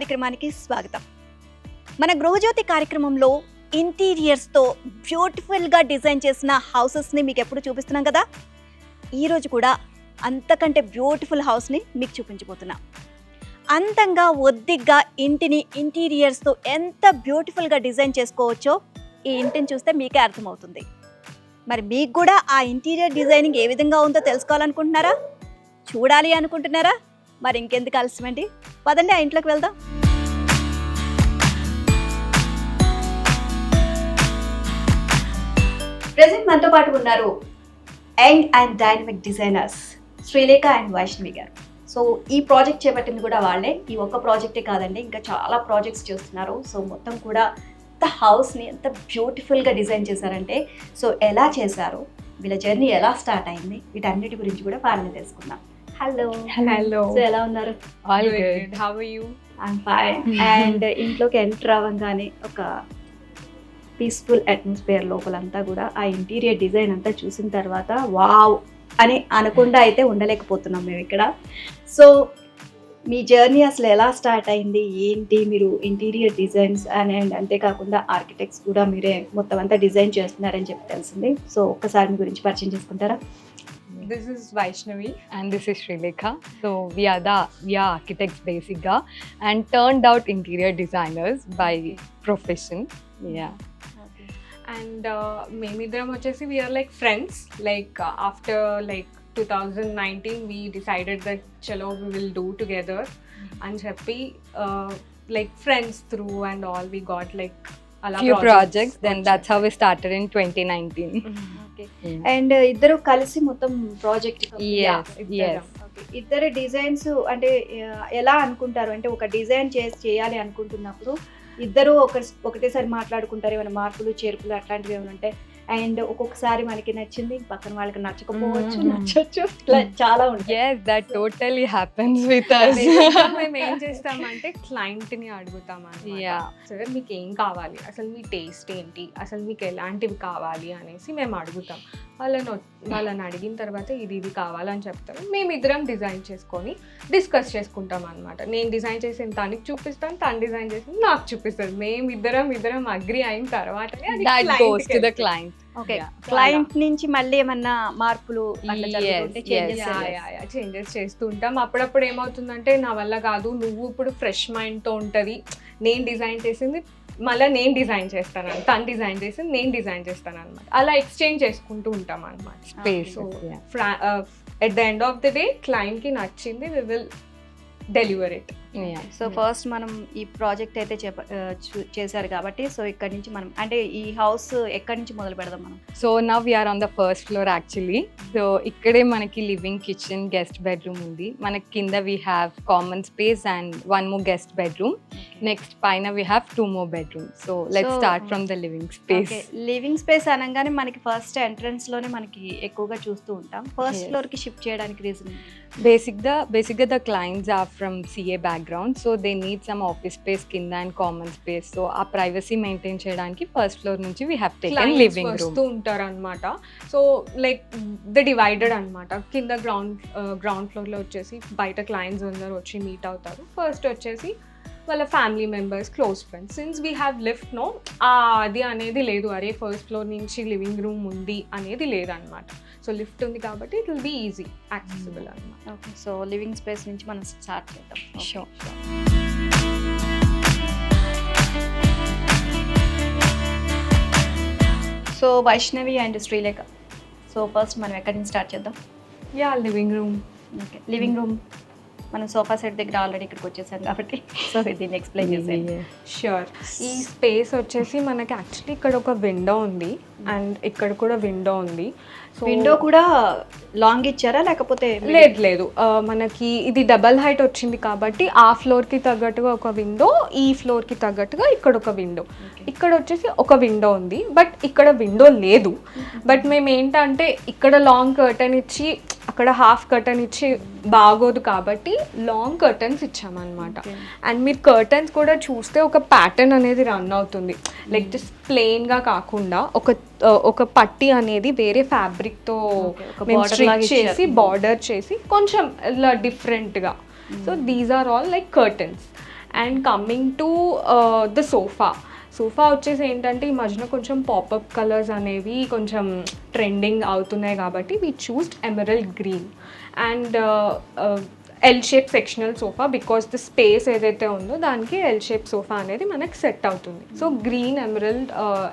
కార్యక్రమానికి స్వాగతం. మన గృహజ్యోతి కార్యక్రమంలో ఇంటీరియర్స్తో బ్యూటిఫుల్గా డిజైన్ చేసిన హౌసెస్ని మీకు ఎప్పుడు చూపిస్తున్నాం కదా. ఈరోజు కూడా అంతకంటే బ్యూటిఫుల్ హౌస్ని మీకు చూపించబోతున్నా. అందంగా ఒద్దిగ్గా ఇంటిని ఇంటీరియర్స్తో ఎంత బ్యూటిఫుల్గా డిజైన్ చేసుకోవచ్చో ఈ ఇంటిని చూస్తే మీకే అర్థమవుతుంది. మరి మీకు కూడా ఆ ఇంటీరియర్ డిజైనింగ్ ఏ విధంగా ఉందో తెలుసుకోవాలనుకుంటున్నారా, చూడాలి అనుకుంటున్నారా? మరి ఇంకెందుకు ఆలస్యమండి, పదండి ఆ ఇంట్లోకి వెళ్దాం. ప్రెజెంట్ మనతో పాటు ఉన్నారు young and dynamic designers Srilekha and Vaishnavi గారు. సో ఈ ప్రాజెక్ట్ చేపట్టింది కూడా వాళ్ళే. ఈ ఒక్క ప్రాజెక్టే కాదండి, ఇంకా చాలా ప్రాజెక్ట్స్ చేస్తున్నారు. సో మొత్తం కూడా హౌస్ని ఎంత బ్యూటిఫుల్గా డిజైన్ చేశారంటే, సో ఎలా చేశారు, వీళ్ళ జర్నీ ఎలా స్టార్ట్ అయింది, వీటన్నిటి గురించి కూడా వాళ్ళని తెలుసుకుందాం. హలో, సో ఎలా ఉన్నారు? All good. How are you? I'm fine. And ఇంట్లోకి ఎంటర్ అవ్వగానే ఒక పీస్ఫుల్ అట్మాస్ఫియర్ లోపలంతా కూడా ఆ ఇంటీరియర్ డిజైన్ అంతా చూసిన తర్వాత వావ్ అని అనకుండా అయితే ఉండలేకపోతున్నాం మేము ఇక్కడ. సో మీ జర్నీ అసలు ఎలా స్టార్ట్ అయింది, ఏంటి, మీరు ఇంటీరియర్ డిజైన్స్ అండ్ అంతేకాకుండా ఆర్కిటెక్ట్స్ కూడా మీరే మొత్తం అంతా డిజైన్ చేస్తున్నారని చెప్పి తెలిసింది. సో ఒక్కసారి మీ గురించి పరిచయం చేసుకుంటారా? This is Vaishnavi and this is Srilekha. So we are architects basically and turned out interior designers by profession. Yeah. And మేమిద్దరం వచ్చేసి we are like friends. Like after like 2019 we decided that chalo we will do together and చెప్పి like friends through and all we got like Few projects. Then that's how we started in 2019. Okay. And ఇద్దరు కలిసి మొత్తం project. Yes. ఇద్దరు designs అంటే ఎలా అనుకుంటారు అంటే, ఒక డిజైన్ చేయాలి అనుకుంటున్నప్పుడు ఇద్దరు ఒకటేసారి మాట్లాడుకుంటారు, ఏమైనా మార్పులు చేర్పులు అట్లాంటివి ఏమైనా ఉంటాయి. అండ్ ఒక్కొక్కసారి మనకి నచ్చింది, పక్కన వాళ్ళకి నచ్చకపోవచ్చు, నచ్చచ్చు, చాలా ఉంటాయి. Yes, that totally happens with us. మేము ఏం చేస్తామంటే క్లయింట్ ని అడుగుతాం అన్నమాట. సార్ మీకు ఏం కావాలి, అసలు మీ టేస్ట్ ఏంటి, అసలు మీకు ఎలాంటివి కావాలి అనేసి మేము అడుగుతాం. వాళ్ళని అడిగిన తర్వాత ఇది కావాలని చెప్తారు. మేమిద్దరం డిజైన్ చేసుకొని డిస్కస్ చేసుకుంటాం అనమాట. నేను డిజైన్ చేసిన తనకి చూపిస్తాను, తను డిజైన్ చేసిన నాకు చూపిస్తుంది. మేమిద్దరం అగ్రి అయిన తర్వాత that goes to the client. Okay. Client నుంచి మళ్ళీ ఏమన్నా మార్పులు చేంజెస్ చేస్తూ ఉంటాం. అప్పుడప్పుడు ఏమవుతుందంటే, నా వల్ల కాదు, నువ్వు ఇప్పుడు ఫ్రెష్ మైండ్తో ఉంటుంది, నేను డిజైన్ చేసింది మళ్ళీ నేను డిజైన్ చేస్తాను, తను డిజైన్ చేసింది నేను డిజైన్ చేస్తాను అనమాట. అలా ఎక్స్చేంజ్ చేసుకుంటూ ఉంటాం అనమాట. Space. At the end of the day క్లయింట్కి నచ్చింది we will deliver it. So first మనం ఈ ప్రాజెక్ట్ అయితే చేశారు కాబట్టి, సో ఇక్కడ నుంచి మనం అంటే ఈ హౌస్ ఎక్కడి నుంచి మొదలు పెడదాం మనం? So now we are on the first floor actually. So ఇక్కడే మనకి లివింగ్, కిచెన్, గెస్ట్ బెడ్రూమ్ ఉంది. మనకి కింద we have common space and one more guest bedroom. Next పైన we have 2 more bedrooms. So let's start from the living space. Living space అనగానే మనకి first entrance లోనే మనకి ఎక్కువగా చూస్తూ ఉంటాం. ఫస్ట్ ఫ్లోర్ కి షిఫ్ట్ చేయడానికి reason? Basically the clients are from CA background, so they need some office space కింద and common space. So ఆ privacy maintain చేయడానికి ఫస్ట్ ఫ్లోర్ నుంచి we have taken living room. వస్తూ ఉంటారు అనమాట. సో లైక్ ద డివైడెడ్ అనమాట. కింద ground ఫ్లోర్లో వచ్చేసి బయట క్లయింట్స్ అందరూ వచ్చి మీట్ అవుతారు. ఫస్ట్ వచ్చేసి వాళ్ళ family members, close friends. Since we have lift no, అది అనేది లేదు, అరే ఫస్ట్ ఫ్లోర్ నుంచి లివింగ్ రూమ్ ఉంది అనేది లేదనమాట. సో లిఫ్ట్ ఉంది కాబట్టి it will be easy accessible అనమాట. ఓకే. సో లివింగ్ స్పేస్ నుంచి మనం స్టార్ట్ చేద్దాం. Sure. So Vaishnavi and Srilekha, so first మనం ఎక్కడి నుంచి స్టార్ట్ చేద్దాం? Living room. Okay. Living room మనం సోఫా సెట్ దగ్గర ఆల్రెడీ ఇక్కడికి వచ్చేసాం కాబట్టి సో దీన్ని ఎక్స్ప్లెయిన్ చేసేయండి. ష్యూర్. ఈ స్పేస్ వచ్చేసి మనకి యాక్చువల్లీ ఇక్కడ ఒక విండో ఉంది అండ్ ఇక్కడ కూడా విండో ఉంది. విండో కూడా లాంగ్ ఇచ్చారా లేకపోతే? లేదు, మనకి ఇది డబల్ హైట్ వచ్చింది కాబట్టి ఆ ఫ్లోర్కి తగ్గట్టుగా ఒక విండో, ఈ ఫ్లోర్కి తగ్గట్టుగా ఇక్కడ ఒక విండో. ఇక్కడ వచ్చేసి ఒక విండో ఉంది, బట్ ఇక్కడ విండో లేదు. బట్ మేము ఏంటంటే ఇక్కడ లాంగ్ కర్టన్ ఇచ్చి అక్కడ హాఫ్ కర్టన్ ఇచ్చి బాగోదు కాబట్టి లాంగ్ కర్టన్స్ ఇచ్చామన్నమాట. అండ్ మీరు కర్టన్స్ కూడా చూస్తే ఒక ప్యాటర్న్ అనేది రన్ అవుతుంది. లైక్ జస్ట్ ప్లెయిన్గా కాకుండా ఒక పట్టి అనేది వేరే ఫ్యాబ్రిక్తో మేము స్ట్రిచ్ చేసి బార్డర్ చేసి కొంచెం ఇలా డిఫరెంట్గా. So these are all like curtains. And coming to the sofa వచ్చేసి ఏంటంటే ఈ మధ్యన కొంచెం పాపప్ కలర్స్ అనేవి కొంచెం ట్రెండింగ్ అవుతున్నాయి కాబట్టి we చూస్డ్ emerald green and L shape sectional sofa because the space ఏదైతే ఉందో దానికి ఎల్ షేప్ సోఫా అనేది మనకి సెట్ అవుతుంది. So green emerald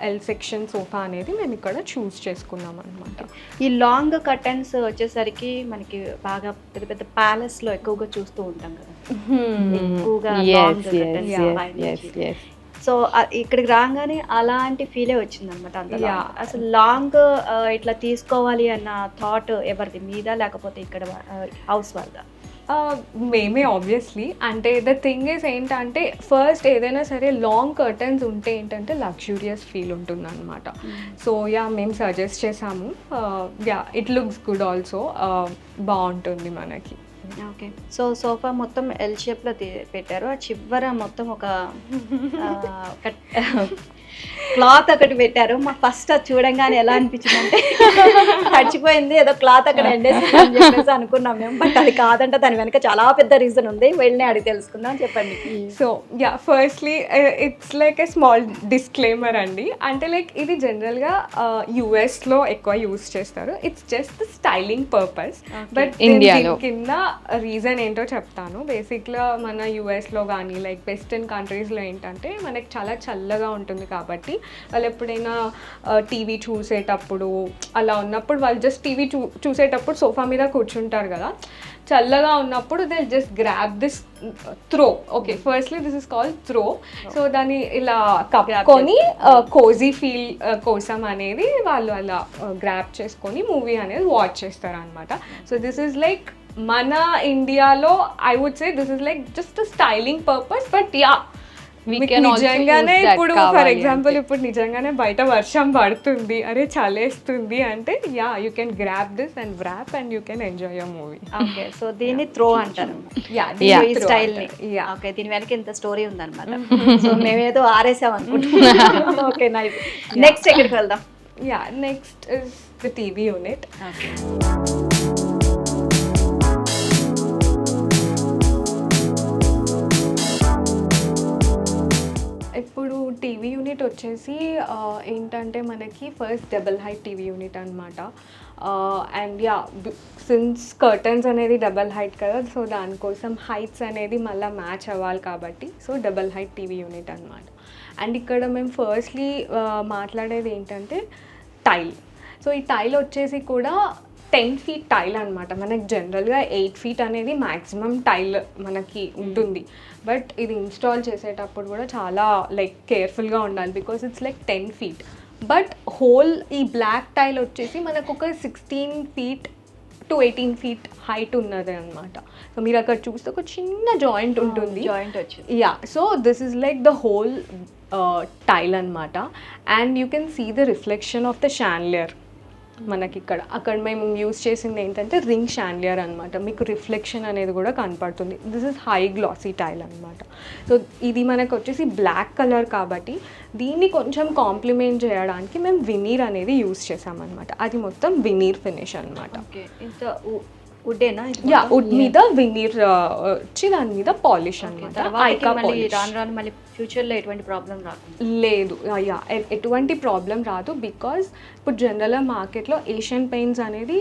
L section sofa అనేది మేము ఇక్కడ చూస్ చేసుకున్నాం అనమాట. ఈ లాంగ్ కర్టన్స్ వచ్చేసరికి మనకి బాగా పెద్ద పెద్ద ప్యాలెస్ లో ఎక్కువగా చూస్తూ ఉంటాం కదా, ఎక్కువగా long curtains. సో ఇక్కడికి రాగానే అలాంటి ఫీలే వచ్చింది అనమాట. అంత అసలు లాంగ్ ఇట్లా తీసుకోవాలి అన్న థాట్ ఎవరిది, మీద లేకపోతే ఇక్కడ హౌస్ వాళ్ళదా? మేమే ఆబ్వియస్లీ. అంటే ద థింగ్ ఈస్ ఏంటంటే ఫస్ట్ ఏదైనా సరే లాంగ్ కర్టన్స్ ఉంటే ఏంటంటే లగ్జూరియస్ ఫీల్ ఉంటుంది అనమాట. సో మేము సజెస్ట్ చేసాము. ఇట్ లుక్స్ గుడ్ ఆల్సో, బాగుంటుంది మనకి. ఓకే, సో సోఫా మొత్తం ఎల్ షేప్లో పెట్టారు. ఆ చివర మొత్తం ఒక క్లాత్ ఒకటి పెట్టారు. మాకు ఫస్ట్ అది చూడంగానే ఎలా అనిపించింది అంటే తడిచిపోయింది, ఏదో క్లాత్ అక్కడ ఎండేసి అని చెప్పేసి అనుకున్నాం మేము. బట్ అది కాదంటే దాని వెనక చాలా పెద్ద రీజన్ ఉంది. వెళ్ళి అడిగి తెలుసుకుందాం, చెప్పండి. So firstly it's like a small disclaimer అండి. అంటే లైక్ ఇది జనరల్గా యుఎస్లో ఎక్కువ యూస్ చేస్తారు. It's just the styling purpose. But ఇండియాలో కింద రీజన్ ఏంటో చెప్తాను. బేసిక్గా మన యుఎస్లో కానీ లైక్ వెస్టర్న్ కంట్రీస్లో ఏంటంటే మనకి చాలా చల్లగా ఉంటుంది కాబట్టి వాళ్ళు ఎప్పుడైనా టీవీ చూసేటప్పుడు అలా ఉన్నప్పుడు వాళ్ళు జస్ట్ టీవీ చూసేటప్పుడు సోఫా మీద కూర్చుంటారు కదా, చల్లగా ఉన్నప్పుడు they just grab this throw. Okay, firstly this is called throw. So దాన్ని ఇలా కప్పుకొని కోజీ ఫీల్ కోసం అనేది వాళ్ళు అలా గ్రాబ్ చేసుకొని మూవీ అనేది వాచ్ చేస్తారు అనమాట. సో దిస్ ఈజ్ లైక్ మన ఇండియాలో I would say this is like just styling purpose. But నిజంగానే ఇప్పుడు ఫర్ ఎగ్జాంపుల్ ఇప్పుడు నిజంగానే బయట వర్షం పడుతుంది, అరే చలేస్తుంది అంటే you can grab this and wrap and you can enjoy a movie. Okay, so దీన్ని త్రో అంటారు ఈ స్టైల్ ని. ఓకే, దీని వెనక ఇంత స్టోరీ ఉందన్నమాట. సో మేమేదో ఆరేసాం అనుకుంటున్నాం. Okay, nice. నెక్స్ట్ ఎక్కడికి వెళ్దాం? Next is the TV unit. ఇప్పుడు టీవీ యూనిట్ వచ్చేసి ఏంటంటే మనకి first double height TV unit అనమాట. అండ్ సిన్స్ కర్టన్స్ అనేది డబల్ హైట్ కదా, సో దానికోసం హైట్స్ అనేది మళ్ళీ మ్యాచ్ అవ్వాలి కాబట్టి so double height TV unit అనమాట. అండ్ ఇక్కడ మేము ఫస్ట్లీ మాట్లాడేది ఏంటంటే టైల్. సో ఈ టైల్ వచ్చేసి కూడా 10 feet టైల్ అనమాట. మనకి జనరల్గా 8 feet అనేది మ్యాక్సిమం టైల్ మనకి ఉంటుంది. బట్ ఇది ఇన్స్టాల్ చేసేటప్పుడు కూడా చాలా లైక్ కేర్ఫుల్గా ఉండాలి because it's like 10 feet. But whole ఈ బ్లాక్ టైల్ వచ్చేసి మనకు ఒక 16 feet to 18 feet హైట్ ఉన్నది అనమాట. సో మీరు అక్కడ చూస్తే ఒక చిన్న జాయింట్ ఉంటుంది. So this is like the whole tile అనమాట. And you can see the reflection of the chandelier. మనకి అక్కడ మేము యూస్ చేసింది ఏంటంటే రింగ్ షాన్లియర్ అనమాట. మీకు రిఫ్లెక్షన్ అనేది కూడా కనపడుతుంది. This is high glossy tile అనమాట. సో ఇది మనకు వచ్చేసి బ్లాక్ కలర్ కాబట్టి దీన్ని కొంచెం కాంప్లిమెంట్ చేయడానికి మేము వినీర్ అనేది యూస్ చేసామన్నమాట. అది మొత్తం వినీర్ ఫినిష్ అనమాట. వుడ్డేనా? వుడ్ మీద వినీర్ వచ్చి దాని మీద పాలిష్ అనమాట. రాను మళ్ళీ ఫ్యూచర్లో ఎటువంటి ప్రాబ్లం రాదు? లేదు, ఎటువంటి ప్రాబ్లం రాదు. బికాజ్ ఇప్పుడు జనరల్గా మార్కెట్లో ఏషియన్ పెయింట్స్ అనేది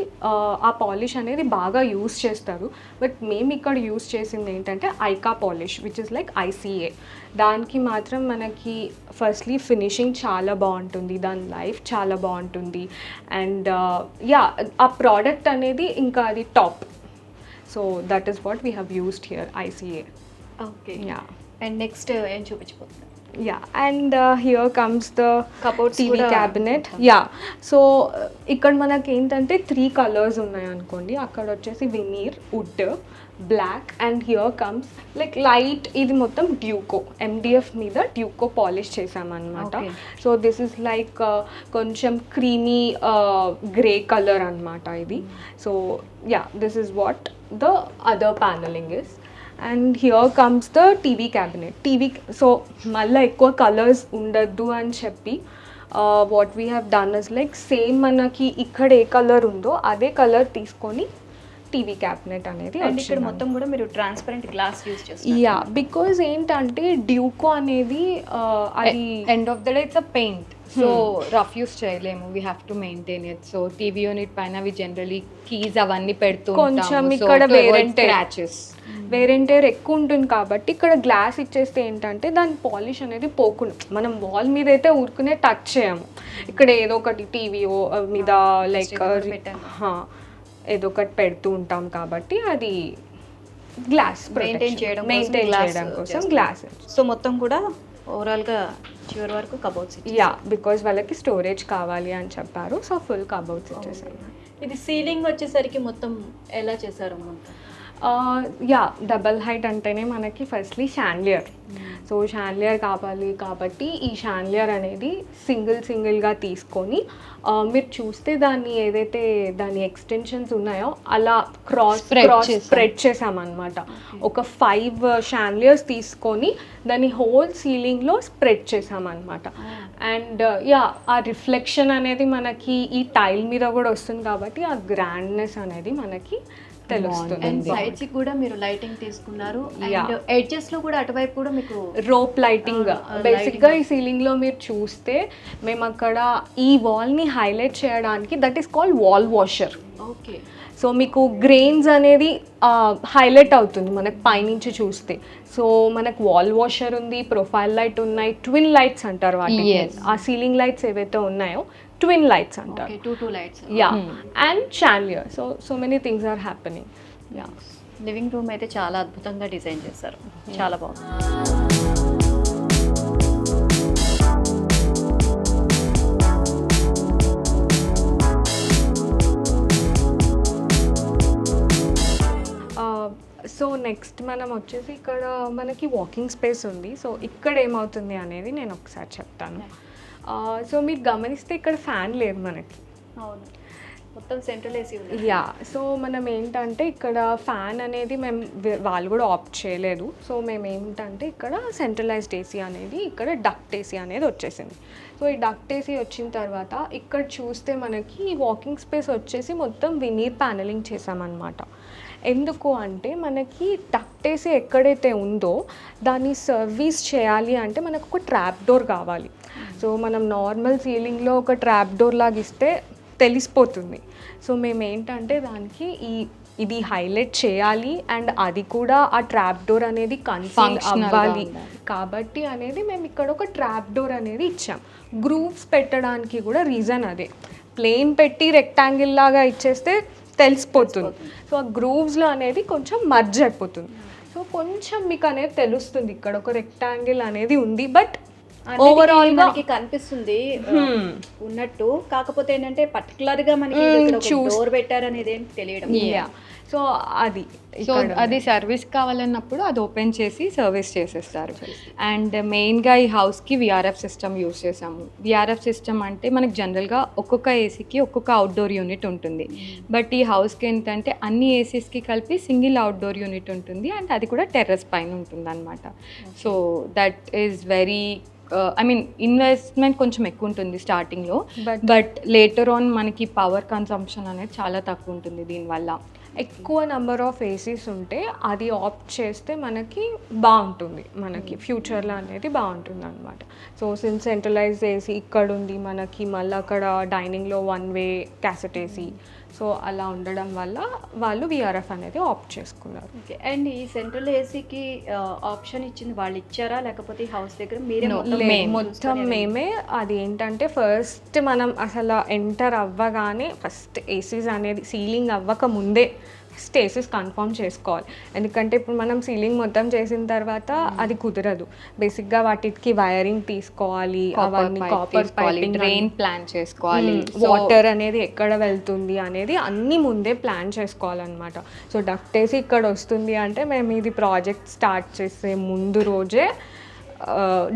ఆ పాలిష్ అనేది బాగా యూస్ చేస్తారు. బట్ మేము ఇక్కడ యూస్ చేసింది ఏంటంటే ICA polish which is like ICA. దానికి మాత్రం మనకి ఫస్ట్లీ ఫినిషింగ్ చాలా బాగుంటుంది, దాని లైఫ్ చాలా బాగుంటుంది. అండ్ ఆ ప్రోడక్ట్ అనేది ఇంకా అది top. So that is what we have used here, ICA. Okay, and next ఏం చూపించబోతున్నారు? And here comes the TV cabinet. సో ఇక్కడ మనకి ఏంటంటే 3 కలర్స్ ఉన్నాయి అనుకోండి. అక్కడ వచ్చేసి veneer, wood, black. And here comes like light, ఇది మొత్తం డ్యూకో MDF మీద డ్యూకో పాలిష్ చేసామన్నమాట. సో దిస్ ఇస్ లైక్ కొంచెం క్రీమీ గ్రే కలర్ అనమాట ఇది. So this is what the other panelling is. And here comes the TV cabinet. So మళ్ళీ ఎక్కువ colours ఉండద్దు అని చెప్పి what we have done is like same మనకి ఇక్కడ ఏ కలర్ ఉందో అదే కలర్ తీసుకొని టీవీ క్యాబినెట్ అనేది అండ్ ఇక్కడ వచ్చింది. మొత్తం కూడా మీరు ట్రాన్స్పరెంట్ గ్లాస్ యూస్ చేస్తారు. యా, బికాజ్ ఏంటంటే డ్యూకో అనేది అది end of the day it's a paint, so rough use చేయలేము, we have to maintain it. So TV unit పైన వి జనరలీ కీస్ అవన్నీ పెడుతూ కొంచెం ఇక్కడ స్క్రాచెస్ వేరెంటేర్ ఎక్కువ ఉంటుంది కాబట్టి ఇక్కడ గ్లాస్ ఇచ్చేస్తే ఏంటంటే దాని పాలిష్ అనేది పోకుండా, మనం వాల్ మీద అయితే ఊరుకునే టచ్ చేయము, ఇక్కడ ఏదో ఒకటి టీవీ మీద లైక్ ఏదో ఒకటి పెడుతూ ఉంటాం కాబట్టి అది గ్లాస్ మెయింటైన్ చేయడం కోసం గ్లాస్. సో మొత్తం కూడా ఓవరాల్గా చివరి వరకు కబోర్డ్స్. యా, బికాజ్ వాళ్ళకి స్టోరేజ్ కావాలి అని చెప్పారు, సో ఫుల్ కబోర్డ్స్ ఇచ్చేసాను. ఇది సీలింగ్ వచ్చేసరికి మొత్తం ఎలా చేశారు? యా, డబల్ హైట్ అంటేనే మనకి ఫస్ట్లీ షాన్లియర్. సో షాన్లియర్ కావాలి కాబట్టి ఈ షాన్లియర్ అనేది సింగిల్గా తీసుకొని మీరు చూస్తే దాన్ని ఏదైతే దాని ఎక్స్టెన్షన్స్ ఉన్నాయో అలా క్రాస్ స్ప్రెడ్ చేసామన్నమాట. ఒక 5 షాన్లియర్స్ తీసుకొని దాన్ని హోల్ సీలింగ్లో స్ప్రెడ్ చేసామన్నమాట. అండ్ యా, ఆ రిఫ్లెక్షన్ అనేది మనకి ఈ టైల్ మీద కూడా వస్తుంది కాబట్టి ఆ గ్రాండ్నెస్ అనేది మనకి తెలుస్తుంది. అండ్ సైడ్స్ కూడా మీరు లైటింగ్ తీసుకున్నారు, అండ్ ఎడ్జెస్ లో కూడా అటువైపు కూడా మీకు రోప్ లైటింగ్. బేసిక్గా ఈ సీలింగ్ లో మీరు చూస్తే మేము అక్కడ ఈ వాల్ ని హైలైట్ చేయడానికి that is called wall washer. Okay, so మీకు గ్రెయిన్స్ అనేది హైలైట్ అవుతుంది మనకు పైనుంచి చూస్తే. సో మనకు వాల్ వాషర్ ఉంది, ప్రొఫైల్ లైట్ ఉన్నాయి, ట్విన్ లైట్స్ అంటారు వాటి. ఆ సీలింగ్ లైట్స్ ఏవైతే ఉన్నాయో ట్విన్ లైట్స్ అంటారు. Two lights. Yeah, and chandelier. So many things are happening. Yeah, living room అయితే చాలా అద్భుతంగా డిజైన్ చేశారు, చాలా బాగుంది. సో నెక్స్ట్ మనం వచ్చేసి ఇక్కడ మనకి వాకింగ్ స్పేస్ ఉంది. సో ఇక్కడ ఏమవుతుంది అనేది నేను ఒకసారి చెప్తాను. సో మీరు గమనిస్తే ఇక్కడ ఫ్యాన్ లేదు మనకి. అవును, మొత్తం సెంట్రల్ ఏసీ ఉంది. యా, సో మనం ఏంటంటే ఇక్కడ ఫ్యాన్ అనేది వాళ్ళు కూడా ఆప్ట్ చేయలేదు. సో మేము ఏంటంటే ఇక్కడ సెంట్రలైజ్డ్ ఏసీ అనేది, ఇక్కడ డక్ట్ ఏసీ అనేది వచ్చేసింది. సో ఈ డక్ట్ ఏసీ వచ్చిన తర్వాత ఇక్కడ చూస్తే మనకి వాకింగ్ స్పేస్ వచ్చేసి మొత్తం వినీర్ ప్యానలింగ్ చేసామన్నమాట. ఎందుకు అంటే మనకి డక్ట్ ఏసీ ఎక్కడైతే ఉందో దాన్ని సర్వీస్ చేయాలి అంటే మనకు ఒక ట్రాప్ డోర్ కావాలి. సో మనం నార్మల్ సీలింగ్లో ఒక ట్రాప్ డోర్ లాగా ఇస్తే తెలిసిపోతుంది. సో మేము ఏంటంటే దానికి ఇది హైలైట్ చేయాలి అండ్ అది కూడా ఆ ట్రాప్ డోర్ అనేది కన్ఫర్మ్ అవ్వాలి కాబట్టి అనేది మేము ఇక్కడ ఒక ట్రాప్ డోర్ అనేది ఇచ్చాం. గ్రూవ్స్ పెట్టడానికి కూడా రీజన్ అదే. ప్లేన్ పెట్టి రెక్టాంగిల్ లాగా ఇచ్చేస్తే తెలిసిపోతుంది. సో ఆ గ్రూవ్స్లో అనేది కొంచెం మర్జ్ అయిపోతుంది. సో కొంచెం మీకు అనేది తెలుస్తుంది ఇక్కడ ఒక రెక్టాంగిల్ అనేది ఉంది, బట్ ఓవరాల్ మనకి కనిపిస్తుంది ఉన్నట్టు. కాకపోతే ఏంటంటే పర్టికులర్ గా మనకి డోర్ పెట్టారు అనేది ఏం తెలియడం. సో అది సర్వీస్ కావాలన్నప్పుడు అది ఓపెన్ చేసి సర్వీస్ చేసేస్తారు. అండ్ మెయిన్గా ఈ హౌస్కి విఆర్ఎఫ్ సిస్టమ్ యూస్ చేసాము. విఆర్ఎఫ్ సిస్టమ్ అంటే మనకు జనరల్గా ఒక్కొక్క ఏసీకి ఒక్కొక్క అవుట్డోర్ యూనిట్ ఉంటుంది. బట్ ఈ హౌస్కి ఏంటంటే అన్ని ఏసీస్కి కలిపి సింగిల్ అవుట్డోర్ యూనిట్ ఉంటుంది అండ్ అది కూడా టెర్రస్ పైన ఉంటుంది అనమాట. So that is very investment కొంచెం ఎక్కువ ఉంటుంది స్టార్టింగ్లో, బట్ లేటర్ ఆన్ మనకి పవర్ కన్సంప్షన్ అనేది చాలా తక్కువ ఉంటుంది దీనివల్ల. ఎక్కువ నెంబర్ ఆఫ్ ఏసీస్ ఉంటే అది ఆప్ట్ చేస్తే మనకి బాగుంటుంది, మనకి ఫ్యూచర్లో అనేది బాగుంటుంది అనమాట. సో సిన్స్ సెంట్రలైజ్ ఏసీ ఇక్కడ ఉంది మనకి, మళ్ళీ అక్కడ డైనింగ్లో 1 వే క్యాసెట్ ఏసీ, సో అలా ఉండడం వల్ల వాళ్ళు విఆర్ఎఫ్ అనేది ఆప్ట్ చేసుకున్నారు. ఓకే, అండ్ ఈ సెంట్రల్ ఏసీకి ఆప్షన్ ఇచ్చింది వాళ్ళు ఇచ్చారా లేకపోతే హౌస్ దగ్గర మీరే? మొత్తం మేమే. అది ఏంటంటే ఫస్ట్ మనం అసలు ఎంటర్ అవ్వగానే ఫస్ట్ ఏసీస్ అనేది సీలింగ్ అవ్వక ముందే ఫస్ట్ ఏసీస్ కన్ఫర్మ్ చేసుకోవాలి. ఎందుకంటే ఇప్పుడు మనం సీలింగ్ మొత్తం చేసిన తర్వాత అది కుదరదు. బేసిక్గా వాటికి వైరింగ్ తీసుకోవాలి, అవన్నీ కాపర్ పైపింగ్, డ్రైన్ ప్లాన్ చేసుకోవాలి, వాటర్ అనేది ఎక్కడ వెళ్తుంది అనేది అన్నీ ముందే ప్లాన్ చేసుకోవాలన్నమాట. సో డక్ట్ ఏసీ ఇక్కడ వస్తుంది అంటే మేము ఇది ప్రాజెక్ట్ స్టార్ట్ చేసే ముందు రోజే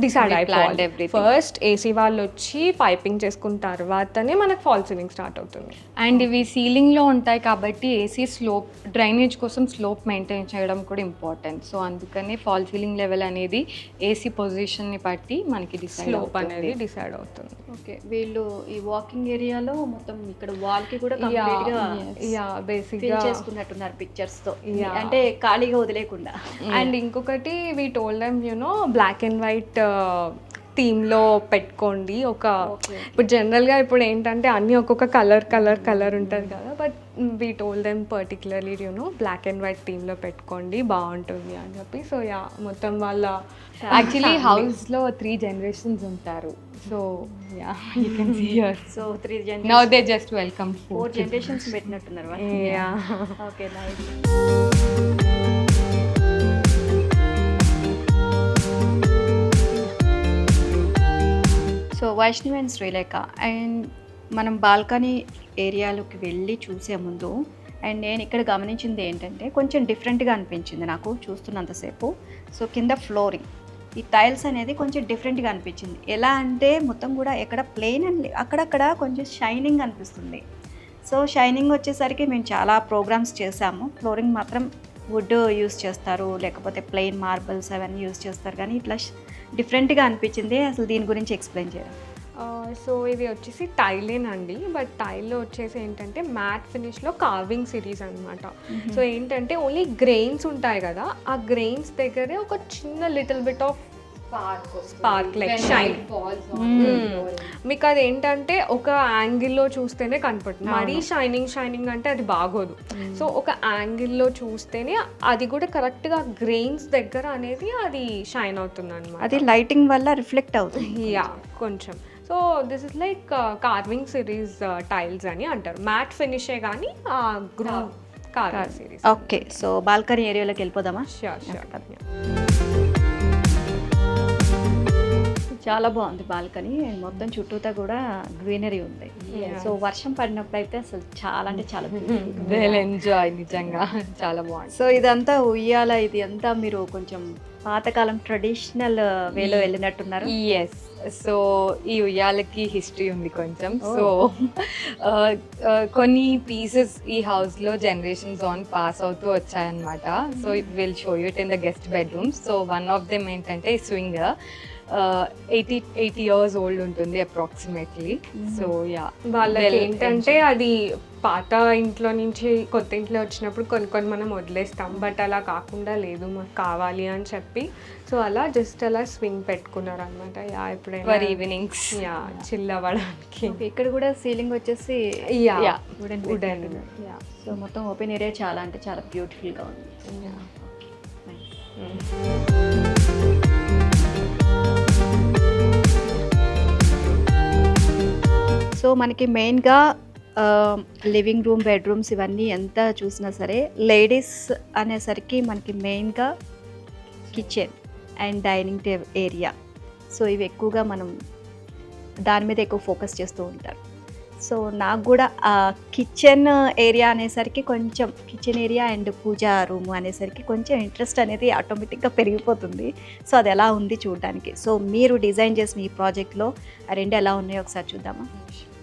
డిసైడ్ అయిపోవాలి. ఫస్ట్ ఏసీ వాళ్ళు వచ్చి పైపింగ్ చేసుకున్న తర్వాతనే మనకు ఫాల్ సీలింగ్ స్టార్ట్ అవుతుంది. అండ్ ఇవి సీలింగ్లో ఉంటాయి కాబట్టి ఏసీ స్లోప్, డ్రైనేజ్ కోసం స్లోప్ మెయింటైన్ చేయడం కూడా ఇంపార్టెంట్. సో అందుకని ఫాల్ సీలింగ్ లెవెల్ అనేది ఏసీ పొజిషన్ని బట్టి మనకి స్లోప్ అనేది డిసైడ్ అవుతుంది. ఓకే, వీళ్ళు ఈ వాకింగ్ ఏరియాలో మొత్తం ఇక్కడ వాల్ కి కూడా కంప్లీట్ గా బేసిక్ ఫిల్ చేసుకున్నట్టున్నారు పిక్చర్స్ తో, Yeah. అంటే ఖాళీగా వదిలేకుండా. అండ్ ఇంకొకటి we told them black and white థీమ్లో పెట్టుకోండి. ఇప్పుడు జనరల్గా ఇప్పుడు ఏంటంటే అన్నీ ఒక్కొక్క కలర్ ఉంటుంది కదా, but we told them particularly black and white థీమ్లో పెట్టుకోండి బాగుంటుంది అని చెప్పి. సో మొత్తం వాళ్ళ యాక్చువల్లీ హౌస్లో 3 generations ఉంటారు. So you can see here. So 3 now they just welcome 4 generations పెట్టినట్టున్నారు. Okay, nice. So Vaishnavi and Srilekha, and మనం బాల్కనీ ఏరియాలోకి వెళ్ళి చూసే ముందు అండ్ నేను ఇక్కడ గమనించింది ఏంటంటే కొంచెం డిఫరెంట్గా అనిపించింది నాకు చూస్తున్నంతసేపు. సో కింద ఫ్లోరింగ్, ఈ టైల్స్ అనేది కొంచెం డిఫరెంట్గా అనిపించింది. ఎలా అంటే మొత్తం కూడా ఎక్కడ ప్లెయిన్ అండ్ అక్కడక్కడ కొంచెం షైనింగ్ అనిపిస్తుంది. సో షైనింగ్ వచ్చేసరికి మేము చాలా ప్రోగ్రామ్స్ చేసాము, ఫ్లోరింగ్ మాత్రం వుడ్ యూస్ చేస్తారు, లేకపోతే ప్లెయిన్ మార్బుల్స్ అవన్నీ యూస్ చేస్తారు, కానీ ఇట్లా డిఫరెంట్గా అనిపించింది. అసలు దీని గురించి ఎక్స్ప్లెయిన్ చేయాలి. సో ఇది వచ్చేసి టైలేనండి, బట్ టైల్లో వచ్చేసి ఏంటంటే మ్యాట్ ఫినిష్లో కార్వింగ్ సిరీస్ అనమాట. సో ఏంటంటే ఓన్లీ గ్రెయిన్స్ ఉంటాయి కదా, ఆ గ్రెయిన్స్ దగ్గరే ఒక చిన్న little bit of spark like shine. మీకు అది ఏంటంటే ఒక యాంగిల్లో చూస్తేనే కనపడుతుంది, మరీ షైనింగ్ అంటే అది బాగోదు. సో ఒక యాంగిల్లో చూస్తేనే అది కూడా కరెక్ట్గా గ్రెయిన్స్ దగ్గర అనేది అది షైన్ అవుతుంది అనమాట. అది లైటింగ్ వల్ల రిఫ్లెక్ట్ అవుతుంది. యా కొంచెం. So this is like carving series tiles అని అంటారు. మ్యాట్ ఫినిషే కానీ carving series. Okay, so balcony ఏరియాలోకి వెళ్ళిపోదామా? షూర్. చాలా బాగుంది బాల్కనీ, మొత్తం చుట్టూతా కూడా గ్రీనరీ ఉంది. సో వర్షం పడినప్పుడు అయితే అసలు చాలా అంటే చాలా వెల్ ఎంజాయ్, నిజంగా చాలా బాగుంది. సో ఇదంతా ఉయ్యాల, ఇది అంతా మీరు కొంచెం పాతకాలం ట్రెడిషనల్ వేలో వెళ్ళినట్టున్నారు. ఎస్, సో ఈ ఉయ్యాలకి హిస్టరీ ఉంది కొంచెం. సో కొన్ని పీసెస్ ఈ హౌస్లో జనరేషన్స్ ఆన్ పాస్ అవుతూ వచ్చాయన్నమాట. So will show you it in the guest bedrooms. So one of them ఏంటంటే స్వింగ్ 80 years ఓల్డ్ ఉంటుంది అప్రాక్సిమేట్లీ. సో యా, వాళ్ళకి ఏంటంటే అది పాత ఇంట్లో నుంచి కొత్త ఇంట్లో వచ్చినప్పుడు కొన్ని మనం వదిలేస్తాం, బట్ అలా కాకుండా లేదు మాకు కావాలి అని చెప్పి సో అలా జస్ట్ అలా స్వింగ్ పెట్టుకున్నారు అనమాట. యా, ఎప్పుడైనా ఈవినింగ్స్ చిల్ అవ్వడానికి. ఇక్కడ కూడా సీలింగ్ వచ్చేసి వుడెన్. సో మొత్తం ఓపెన్ ఏరియా చాలా అంటే చాలా బ్యూటిఫుల్గా ఉంది. సో మనకి మెయిన్గా లివింగ్ రూమ్, బెడ్రూమ్స్ ఇవన్నీ ఎంత చూసినా సరే లేడీస్ అనేసరికి మనకి మెయిన్గా kitchen and dining area, so ఇవి ఎక్కువగా మనం దాని మీద ఎక్కువ ఫోకస్ చేస్తూ ఉంటారు. సో నాకు కూడా కిచెన్ ఏరియా అనేసరికి కొంచెం kitchen area and puja room అనేసరికి కొంచెం ఇంట్రెస్ట్ అనేది ఆటోమేటిక్గా పెరిగిపోతుంది. సో అది ఎలా ఉంది చూడడానికి. సో మీరు డిజైన్ చేసిన ఈ ప్రాజెక్ట్లో ఆ రెండు ఎలా ఉన్నాయో ఒకసారి చూద్దామా?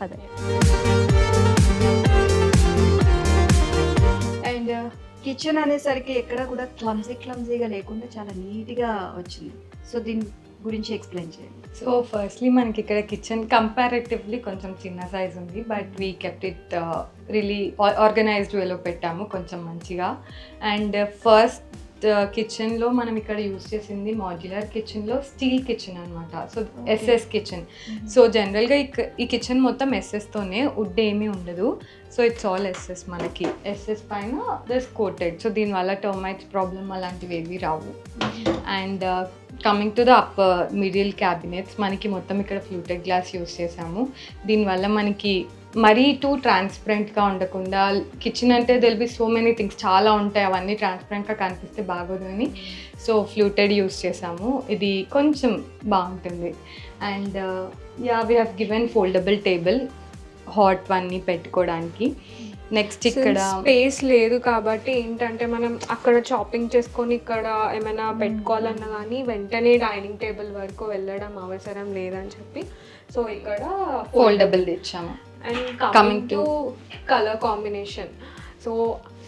అదే. అండ్ కిచెన్ అనేసరికి ఎక్కడ కూడా క్లమ్జీగా లేకుండా చాలా నీట్గా వచ్చింది. సో దీని గురించి ఎక్స్ప్లెయిన్ చేయండి. సో ఫస్ట్లీ మనకి ఇక్కడ కిచెన్ కంపారేటివ్లీ కొంచెం చిన్న సైజ్ ఉంది, but we kept it really organised వేలో పెట్టాము కొంచెం మంచిగా. అండ్ ఫస్ట్ కిచెన్లో మనం ఇక్కడ యూజ్ చేసింది మాడ్యులర్ కిచెన్లో స్టీల్ కిచెన్ అనమాట. So SS kitchen. సో జనరల్గా ఈ కిచెన్ మొత్తం ఎస్ఎస్తోనే, వుడ్ ఏమీ ఉండదు. So it's all SS. మనకి ఎస్ఎస్ పైన దిస్ కోటెడ్. సో దీనివల్ల టర్మైట్స్ ప్రాబ్లమ్ అలాంటివి ఏవి రావు. And coming to the upper middle cabinets, మనకి మొత్తం ఇక్కడ ఫ్లూటెడ్ గ్లాస్ యూస్ చేసాము. దీనివల్ల మనకి మరీ టూ ట్రాన్స్పరెంట్గా ఉండకుండా, కిచెన్ అంటే they'll be so many things చాలా ఉంటాయి, అవన్నీ ట్రాన్స్పరెంట్గా కనిపిస్తే బాగోదు అని సో ఫ్లూటెడ్ యూస్ చేసాము. ఇది కొంచెం బాగుంటుంది. And yeah, we have given foldable table, hot అన్నీ పెట్టుకోవడానికి. నెక్స్ట్ ఇక్కడ స్పేస్ లేదు కాబట్టి ఏంటంటే మనం అక్కడ షాపింగ్ చేసుకొని ఇక్కడ ఏమైనా పెట్టుకోవాలన్నా కానీ వెంటనే డైనింగ్ టేబుల్ వరకు వెళ్ళడం అవసరం లేదని చెప్పి సో ఇక్కడ ఫోల్డబుల్ తెచ్చాము. And coming to colour combination, so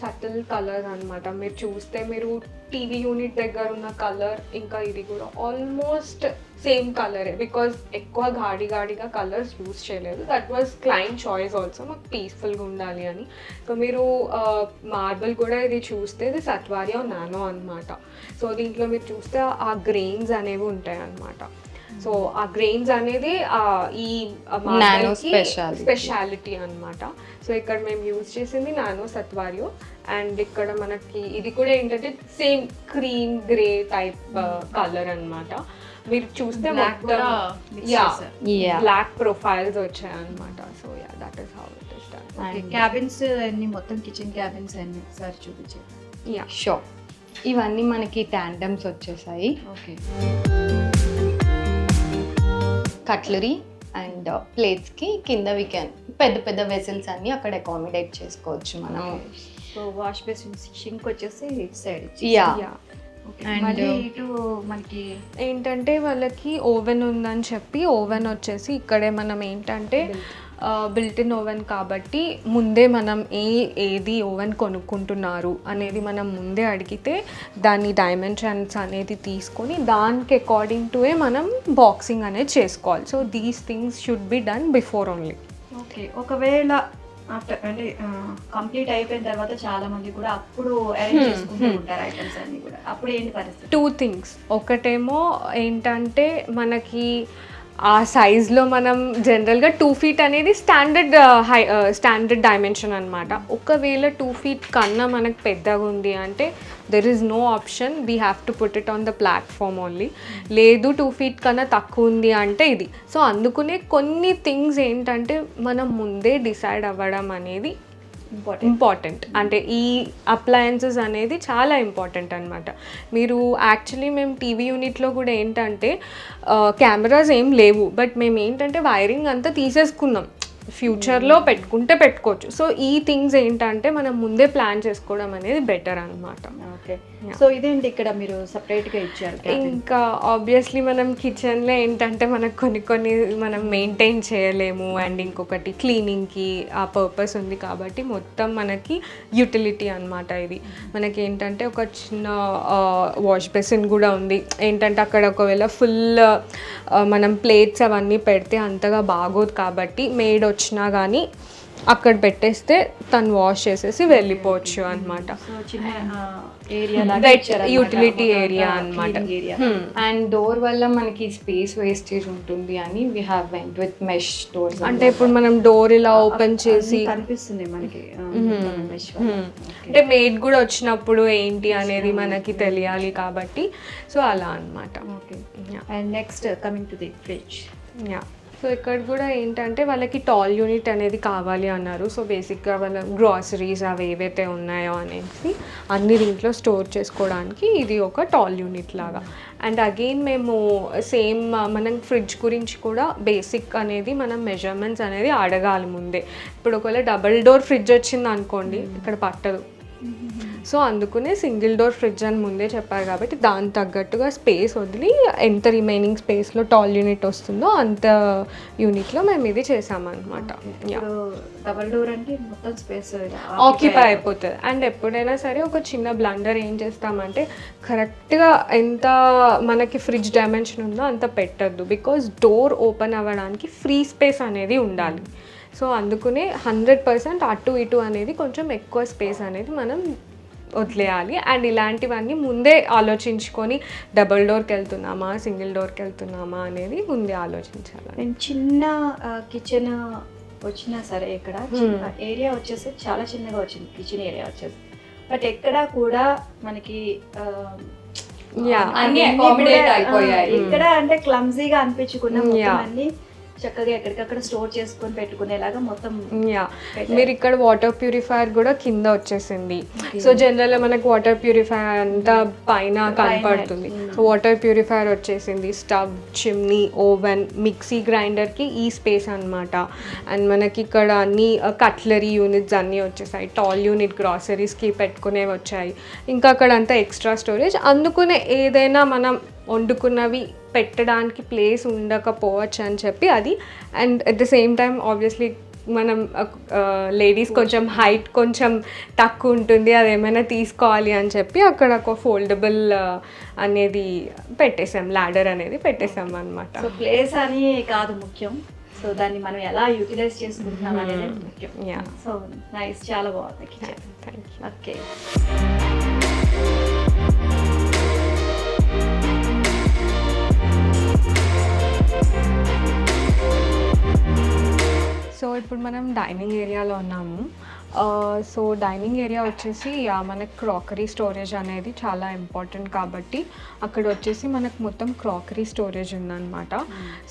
subtle colour అనమాట. మీరు చూస్తే మీరు టీవీ యూనిట్ దగ్గర ఉన్న కలర్ ఇంకా ఇది కూడా ఆల్మోస్ట్ సేమ్ కలరే, బికాజ్ ఎక్కువ గాడిగా కలర్స్ యూస్ చేయలేదు. That was client choice also, మాకు పీస్ఫుల్గా ఉండాలి అని. సో మీరు మార్బుల్ కూడా ఇది చూస్తే ఇది సత్వారియో నానో అనమాట. సో దీంట్లో మీరు చూస్తే ఆ గ్రెయిన్స్ అనేవి ఉంటాయి అన్నమాట. సో ఆ గ్రెయిన్స్ అనేది ఈ నానో స్పెషాలిటీ అన్నమాట. సో ఇక్కడ మేము యూజ్ చేసింది నానో సత్వారియో. అండ్ ఇక్కడ మనకి ఇది కూడా ఏంటంటే same cream grey type colour అన్నమాట. మీరు చూస్తే మొత్తం బ్లాక్ ప్రొఫైల్స్ వచ్చాయి అన్నమాట. So yeah, that is how it is done. Cabins అన్ని మొత్తం కిచెన్ క్యాబిన్స్ అన్ని ఒకసారి చూపించారు. Yeah, sure. ఇవన్నీ మనకి ట్యాండమ్స్ వచ్చేసాయి. ఓకే, కట్లరీ అండ్ ప్లేట్స్కి కింద వీ కెన్ పెద్ద పెద్ద వెసల్స్ అన్ని అక్కడ అకామిడేట్ చేసుకోవచ్చు మనం. సో వాష్ బేసిన్ షింక్ వచ్చేసి ఇటు సైడ్ యా, అండ్ మళ్ళీ ఇటు మనకి ఏంటంటే వాళ్ళకి ఓవెన్ ఉందని చెప్పి ఓవెన్ వచ్చేసి ఇక్కడే మనం ఏంటంటే బిల్ట్ ఇన్ ఓవెన్ కాబట్టి ముందే మనం ఏది ఓవెన్ కొనుక్కుంటున్నారు అనేది మనం ముందే అడిగితే దాని డైమెన్షన్స్ అనేది తీసుకొని దానికి అకార్డింగ్ టు మనం బాక్సింగ్ అనేది చేసుకోవాలి. So these things should be done before only. Okay, ఒకవేళ ఆఫ్టర్ అంటే కంప్లీట్ అయిపోయిన తర్వాత చాలా మంది కూడా అప్పుడు అరేంజ్ చేసుకుంటూ ఉంటారు ఐటమ్స్ అన్ని కూడా. అప్పుడు ఏంటి పరిస్థితి? 2 things. ఒకటేమో ఏంటంటే మనకి ఆ సైజ్లో మనం జనరల్గా 2 feet అనేది స్టాండర్డ్ డైమెన్షన్ అనమాట. ఒకవేళ 2 feet కన్నా మనకు పెద్దగా ఉంది అంటే there is no option, we have to put it on the platform only. లేదు 2 feet కన్నా తక్కువ ఉంది అంటే ఇది. సో అందుకునే కొన్ని థింగ్స్ ఏంటంటే మనం ముందే డిసైడ్ అవ్వడం అనేది ఇంపార్టెంట్. అంటే ఈ అప్లయన్సెస్ అనేది చాలా ఇంపార్టెంట్ అనమాట. మీరు యాక్చువల్లీ మేము టీవీ యూనిట్లో కూడా ఏంటంటే కెమెరాస్ ఏం లేవు, బట్ మేము ఏంటంటే వైరింగ్ అంతా తీసేసుకున్నాం. ఫ్యూచర్లో పెట్టుకోవచ్చు. సో ఈ థింగ్స్ ఏంటంటే మనం ముందే ప్లాన్ చేసుకోవడం అనేది బెటర్ అనమాట. ఓకే, సో ఇదేంటి ఇక్కడ మీరు సపరేట్గా ఇచ్చారు? ఇంకా ఆబ్వియస్లీ మనం కిచెన్లో ఏంటంటే మనకు కొన్ని మనం మెయింటైన్ చేయలేము. అండ్ ఇంకొకటి క్లీనింగ్కి ఆ పర్పస్ ఉంది కాబట్టి మొత్తం మనకి యూటిలిటీ అనమాట. ఇది మనకి ఏంటంటే ఒక చిన్న వాష్ బేసిన్ కూడా ఉంది. ఏంటంటే అక్కడ ఒకవేళ ఫుల్ మనం ప్లేట్స్ అవన్నీ పెడితే అంతగా బాగోదు కాబట్టి మేడ్ వచ్చినా కానీ అక్కడ పెట్టేస్తే తను వాష్ చేసేసి వెళ్ళిపోవచ్చు అనమాట. యూటిలిటీ ఏరియా అనమాట. అండ్ డోర్ వల్ల మనకి స్పేస్ వేస్టేజ్ ఉంటుంది అని we have went with mesh doors. అంటే ఇప్పుడు మనం డోర్ ఇలా ఓపెన్ చేసి కనిపిస్తుంది మనకి, అంటే మేడ్ కూడా వచ్చినప్పుడు ఏంటి అనేది మనకి తెలియాలి కాబట్టి సో అలా అనమాట. Okay, and next coming to the fridge. Yeah, so ఇక్కడ కూడా ఏంటంటే వాళ్ళకి టాల్ యూనిట్ అనేది కావాలి అన్నారు. సో బేసిక్గా వాళ్ళ గ్రాసరీస్ అవి ఏవైతే ఉన్నాయో అనేసి అన్ని దీంట్లో స్టోర్ చేసుకోవడానికి ఇది ఒక టాల్ యూనిట్ లాగా. అండ్ అగైన్ మేము సేమ్ మనం ఫ్రిడ్జ్ గురించి కూడా బేసిక్ అనేది మనం మెజర్మెంట్స్ అనేది అడగాలి ముందే. ఇప్పుడు ఒకవేళ డబుల్ డోర్ ఫ్రిడ్జ్ వచ్చింది అనుకోండి, ఇక్కడ పట్టదు. సో అందుకునే సింగిల్ డోర్ ఫ్రిడ్జ్ అని ముందే చెప్పారు కాబట్టి దాని తగ్గట్టుగా స్పేస్ వదిలి ఎంత రిమైనింగ్ స్పేస్లో టాల్ యూనిట్ వస్తుందో అంత యూనిట్లో మేము ఇది చేసామన్నమాట. డబల్ డోర్ అంటే మొత్తం స్పేస్ ఆక్యుపై అయిపోతుంది. అండ్ ఎప్పుడైనా సరే ఒక చిన్న బ్లండర్ ఏం చేస్తామంటే కరెక్ట్గా ఎంత మనకి ఫ్రిడ్జ్ డైమెన్షన్ ఉందో అంత పెట్టద్దు, బికాజ్ డోర్ ఓపెన్ అవ్వడానికి ఫ్రీ స్పేస్ అనేది ఉండాలి. సో అందుకునే 100% అటు ఇటు అనేది కొంచెం ఎక్కువ స్పేస్ అనేది మనం వదిలేయాలి. అండ్ ఇలాంటివన్నీ ముందే ఆలోచించుకొని డబుల్ డోర్కి వెళ్తున్నామా సింగిల్ డోర్కి వెళ్తున్నామా అనేది ముందే ఆలోచించాలి. నేను చిన్న కిచెన్ వచ్చినా సరే ఇక్కడ ఏరియా వచ్చేసి చాలా చిన్నగా వచ్చింది కిచెన్ ఏరియా వచ్చేసి, బట్ ఎక్కడా కూడా మనకి అన్ని అకామిడేట్ అయిపోయాయి. ఇక్కడ అంటే క్లమ్జీగా అనిపించుకున్న అన్ని చక్కగా ఎక్కడికక్కడ స్టోర్ చేసుకొని పెట్టుకునేలాగా మొత్తం. మీరు ఇక్కడ వాటర్ ప్యూరిఫైయర్ కూడా కింద వచ్చేసింది. సో జనరల్గా మనకు వాటర్ ప్యూరిఫైయర్ అంతా పైన కనపడుతుంది. సో వాటర్ ప్యూరిఫైయర్ వచ్చేసింది, స్టవ్, చిమ్నీ, ఓవెన్, మిక్సీ గ్రైండర్కి ఈ స్పేస్ అనమాట. అండ్ మనకి ఇక్కడ అన్ని కట్లరీ యూనిట్స్ అన్నీ వచ్చేసాయి, టాల్ యూనిట్ గ్రాసరీస్కి పెట్టుకునేవి వచ్చాయి. ఇంకా అక్కడ అంతా ఎక్స్ట్రా స్టోరేజ్. అందుకునే ఏదైనా మనం వండుకున్నవి పెట్టడానికి ప్లేస్ ఉండకపోవచ్చు అని చెప్పి అది. And at the same time obviously మనం లేడీస్ కొంచెం హైట్ కొంచెం తక్కువ ఉంటుంది, అది ఏమైనా తీసుకోవాలి అని చెప్పి అక్కడ ఒక ఫోల్డబుల్ అనేది పెట్టేసాం, ల్యాడర్ అనేది పెట్టేసాం అనమాట. సో ప్లేస్ అని కాదు ముఖ్యం, సో దాన్ని మనం ఎలా యూటిలైజ్ చేసుకుంటున్నాం అనేది ముఖ్యం. యా, సో నైస్, చాలా బాగుంది kitchen. Thank you. Okay, so ఇప్పుడు మనం డైనింగ్ ఏరియాలో ఉన్నాము. సో డైనింగ్ ఏరియా వచ్చేసి మనకు క్రాకరీ స్టోరేజ్ అనేది చాలా ఇంపార్టెంట్ కాబట్టి అక్కడ వచ్చేసి మనకు మొత్తం క్రాకరీ స్టోరేజ్ ఉందన్నమాట.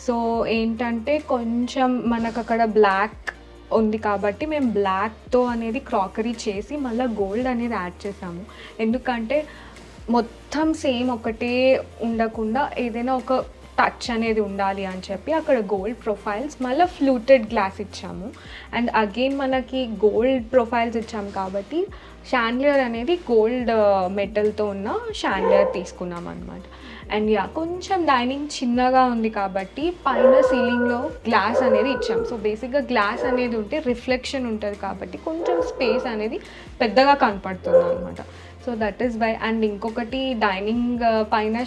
సో ఏంటంటే కొంచెం మనకు అక్కడ బ్లాక్ ఉంది కాబట్టి మేము బ్లాక్తో అనేది క్రాకరీ చేసి మళ్ళీ గోల్డ్ అనేది యాడ్ చేసాము. ఎందుకంటే మొత్తం సేమ్ ఒకటే ఉండకుండా ఏదైనా ఒక టచ్ అనేది ఉండాలి అని చెప్పి అక్కడ గోల్డ్ ప్రొఫైల్స్ మళ్ళీ ఫ్లూటెడ్ గ్లాస్ ఇచ్చాము. అండ్ అగైన్ మనకి గోల్డ్ ప్రొఫైల్స్ ఇచ్చాము కాబట్టి షాండ్లియర్ అనేది గోల్డ్ మెటల్తో ఉన్న షాండ్లియర్ తీసుకున్నాం అనమాట. అండ్ కొంచెం డైనింగ్ చిన్నగా ఉంది కాబట్టి పైన సీలింగ్లో గ్లాస్ అనేది ఇచ్చాం. సో బేసిక్గా గ్లాస్ అనేది ఉంటే రిఫ్లెక్షన్ ఉంటుంది కాబట్టి కొంచెం స్పేస్ అనేది పెద్దగా కనపడుతుంది అనమాట. So that is by. And ఇంకొకటి డైనింగ్ పైన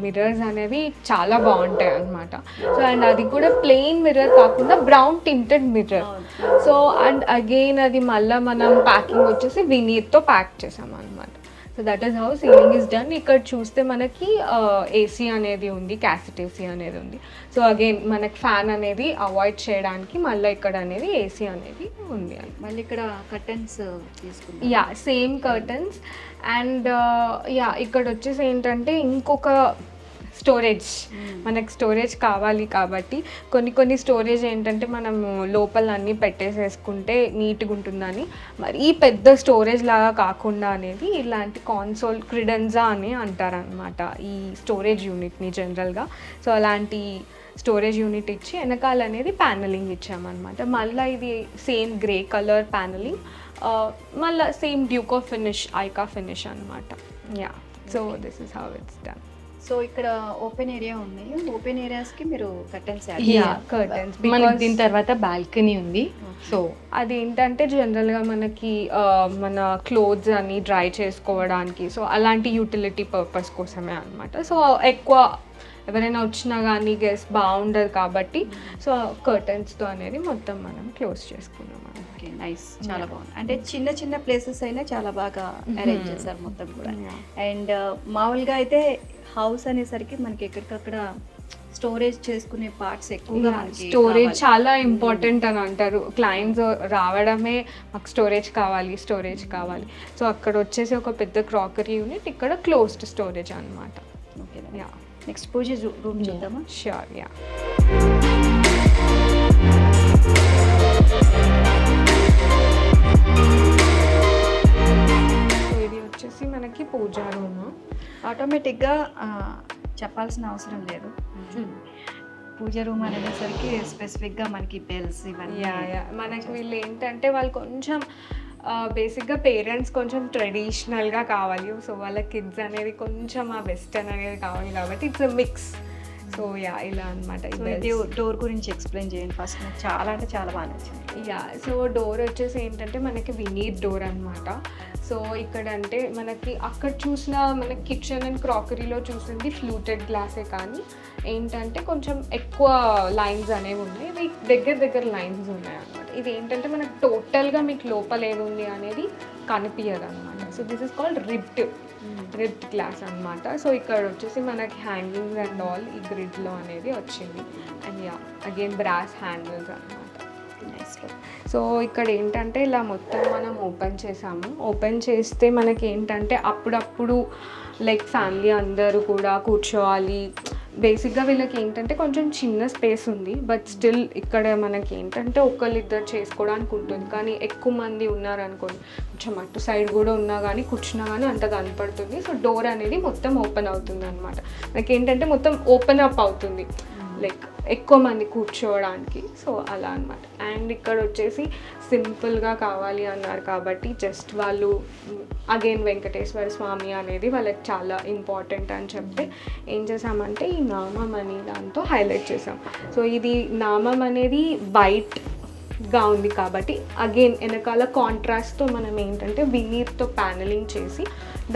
మిర్రర్స్ అనేవి చాలా బాగుంటాయి అన్నమాట. సో అండ్ అది కూడా ప్లెయిన్ మిర్రర్ కాకుండా brown tinted mirror. So and again అది మళ్ళీ మనం ప్యాకింగ్ వచ్చేసి వినీర్తో ప్యాక్ చేసాం అనమాట. So that is how ceiling is done. ఇక్కడ చూస్తే మనకి ఏసీ అనేది ఉంది, క్యాసెట్ ఏసీ అనేది ఉంది. సో అగైన్ మనకి ఫ్యాన్ అనేది అవాయిడ్ చేయడానికి మళ్ళీ ఇక్కడ అనేది ఏసీ అనేది ఉంది. మళ్ళీ ఇక్కడ కర్టన్స్ తీసుకుంటాం. Yeah, same curtains. అండ్ ఇక్కడ వచ్చేసి ఏంటంటే ఇంకొక స్టోరేజ్, మనకు స్టోరేజ్ కావాలి కాబట్టి కొన్ని స్టోరేజ్ ఏంటంటే మనము లోపల అన్నీ పెట్టేసేసుకుంటే నీట్గా ఉంటుందని మరీ పెద్ద స్టోరేజ్ లాగా కాకుండా అనేది ఇలాంటి కాన్సోల్ క్రిడెన్జా అని అంటారనమాట ఈ స్టోరేజ్ యూనిట్ని జనరల్గా. సో అలాంటి స్టోరేజ్ యూనిట్ ఇచ్చి వెనకాల అనేది ప్యానలింగ్ ఇచ్చామన్నమాట. మళ్ళీ ఇది సేమ్ గ్రే కలర్ ప్యానలింగ్, మళ్ళీ సేమ్ డ్యూకో ఫినిష్, ఐకా ఫినిష్ అనమాట. Yeah, so this is how it's done. So ఇక్కడ ఓపెన్ ఏరియా ఉంది, ఓపెన్ ఏరియాస్కి మీరు కర్టన్స్ కర్టన్స్. మనకి దీని తర్వాత బాల్కనీ ఉంది. సో అదేంటంటే జనరల్గా మనకి మన క్లోత్స్ అని డ్రై చేసుకోవడానికి, సో అలాంటి యూటిలిటీ పర్పస్ కోసమే అనమాట. సో ఎక్కువ ఎవరైనా వచ్చినా కానీ గెస్ట్ బాగుండదు కాబట్టి సో కర్టన్స్తో అనేది మొత్తం మనం క్లోజ్ చేసుకున్నాం. ఓకే, నైస్, చాలా బాగుంది. అంటే చిన్న చిన్న ప్లేసెస్ అయినా చాలా బాగా అరేంజ్ చేశారు మొత్తం కూడా. అండ్ మామూలుగా అయితే హౌస్ అనేసరికి మనకి ఎక్కడికక్కడ స్టోరేజ్ చేసుకునే పార్ట్స్ ఎక్కువగా, స్టోరేజ్ చాలా ఇంపార్టెంట్ అని అంటారు క్లయింట్స్. రావడమే మాకు స్టోరేజ్ కావాలి. సో అక్కడ వచ్చేసి ఒక పెద్ద క్రాకరీ యూనిట్, ఇక్కడ క్లోజ్డ్ స్టోరేజ్ అనమాట. Okay, yeah. నెక్స్ట్ పూజ రూమ్ చూద్దామా? Sure, yeah. సో ఇది వచ్చేసి మనకి పూజా రూమ్. ఆటోమేటిక్గా చెప్పాల్సిన అవసరం లేదు, పూజ రూమ్ అనేసరికి స్పెసిఫిక్గా మనకి బెల్స్ ఇవన్నీ. మనకి వీళ్ళు ఏంటంటే వాళ్ళు కొంచెం బేసిక్గా పేరెంట్స్ కొంచెం ట్రెడిషనల్గా కావాలి, సో వాళ్ళ కిడ్స్ అనేది కొంచెం ఆ వెస్టర్న్ అనేది కావాలి కాబట్టి ఇట్స్ మిక్స్. సో ఇలా అనమాట. డోర్ గురించి ఎక్స్ప్లెయిన్ చేయండి ఫస్ట్, నాకు చాలా అంటే చాలా బాగా నచ్చింది. సో డోర్ వచ్చేసి ఏంటంటే మనకి వినీర్ డోర్ అనమాట. సో ఇక్కడ అంటే మనకి అక్కడ చూసిన మనకి కిచెన్ అండ్ క్రాకరీలో చూసింది ఫ్లూటెడ్ గ్లాసే, కానీ ఏంటంటే కొంచెం ఎక్కువ లైన్స్ అనేవి ఉన్నాయి, ఇవి దగ్గర లైన్స్ ఉన్నాయి అనమాట. ఇది ఏంటంటే మనకు టోటల్గా మీకు లోపల ఏముంది అనేది కనిపించదు అనమాట. So this is called ribbed glass అనమాట. సో ఇక్కడ వచ్చేసి మనకి హ్యాంగింగ్స్ అండ్ ఆల్ ఈ గ్రిడ్లో అనేది వచ్చింది. అండ్ అగైన్ బ్రాస్ హ్యాండిల్స్ అనమాట. సో ఇక్కడ ఏంటంటే ఇలా మొత్తం మనం ఓపెన్ చేసాము. ఓపెన్ చేస్తే మనకి ఏంటంటే అప్పుడప్పుడు లైక్ ఫ్యామిలీ అందరూ కూడా కూర్చోవాలి. బేసిక్గా వీళ్ళకి ఏంటంటే కొంచెం చిన్న స్పేస్ ఉంది, బట్ స్టిల్ ఇక్కడ మనకి ఏంటంటే ఒకళ్ళిద్దరు చేసుకోవడానికి ఉంటుంది. కానీ ఎక్కువ మంది ఉన్నారనుకోండి, కొంచెం అటు సైడ్ కూడా ఉన్నా కానీ కూర్చున్నా కానీ అంత కనపడుతుంది. సో డోర్ అనేది మొత్తం ఓపెన్ అవుతుంది అనమాట. మనకి ఏంటంటే మొత్తం ఓపెన్ అప్ అవుతుంది లైక్ ఎక్కువ మంది కూర్చోవడానికి. సో అలా అనమాట. అండ్ ఇక్కడ వచ్చేసి సింపుల్గా కావాలి అన్నారు కాబట్టి జస్ట్ వాళ్ళు అగైన్ వెంకటేశ్వర స్వామి అనేది వాళ్ళకి చాలా ఇంపార్టెంట్ అని చెప్తే ఏం చేసామంటే ఈ నామం అని దాంతో హైలైట్ చేసాం. సో ఇది నామం అనేది వైట్ గా ఉంది కాబట్టి అగైన్ వెనకాల కాంట్రాస్ట్తో మనం ఏంటంటే వినీర్తో ప్యానలింగ్ చేసి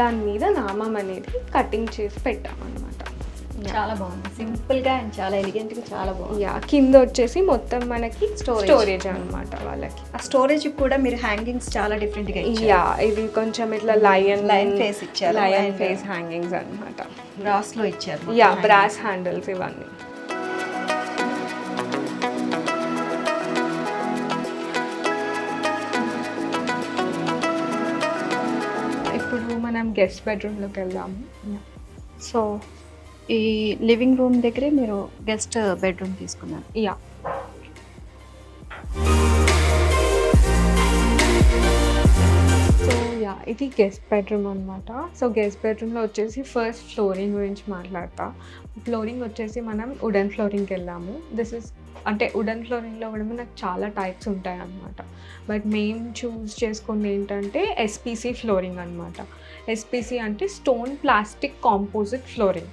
దాని మీద నామం అనేది కటింగ్ చేసి పెట్టామన్నమాట. చాలా బాగుంది, సింపుల్ గా అండ్ చాలా ఎలిగెంట్ గా చాలా బాగుంది. యా, కింద వచ్చేసి మొత్తం మనకి స్టోరేజ్ అన్నమాట వాళ్ళకి. ఆ స్టోరేజ్ కూడా మీరు హ్యాంగింగ్స్ చాలా డిఫరెంట్ గా ఇచ్చారు. యా, ఇది కొంచెం ఇట్లా లయన్ ఫేస్ ఇచ్చారు, లయన్ ఫేస్ హ్యాంగింగ్స్ అన్నమాట. బ్రాస్ లో ఇచ్చారు. యా, బ్రాస్ హ్యాండిల్స్ ఇవన్నీ. ఇప్పుడు మనం గెస్ట్ బెడ్రూమ్లోకి వెళ్దాము. సో ఈ లివింగ్ రూమ్ దగ్గరే మీరు గెస్ట్ బెడ్రూమ్ తీసుకున్నారు. యా, సో యా, ఇది గెస్ట్ బెడ్రూమ్ అనమాట. సో గెస్ట్ బెడ్రూమ్లో వచ్చేసి ఫస్ట్ ఫ్లోరింగ్ గురించి మాట్లాడతా. ఫ్లోరింగ్ వచ్చేసి మనం వుడెన్ ఫ్లోరింగ్కి వెళ్ళాము. దిస్ ఇస్ అంటే వుడెన్ ఫ్లోరింగ్లో కూడా మనకు చాలా టైప్స్ ఉంటాయి అన్నమాట. బట్ మేము చూస్ చేసుకుంది ఏంటంటే ఎస్పీసీ ఫ్లోరింగ్ అనమాట. ఎస్పీసీ అంటే stone plastic composite flooring.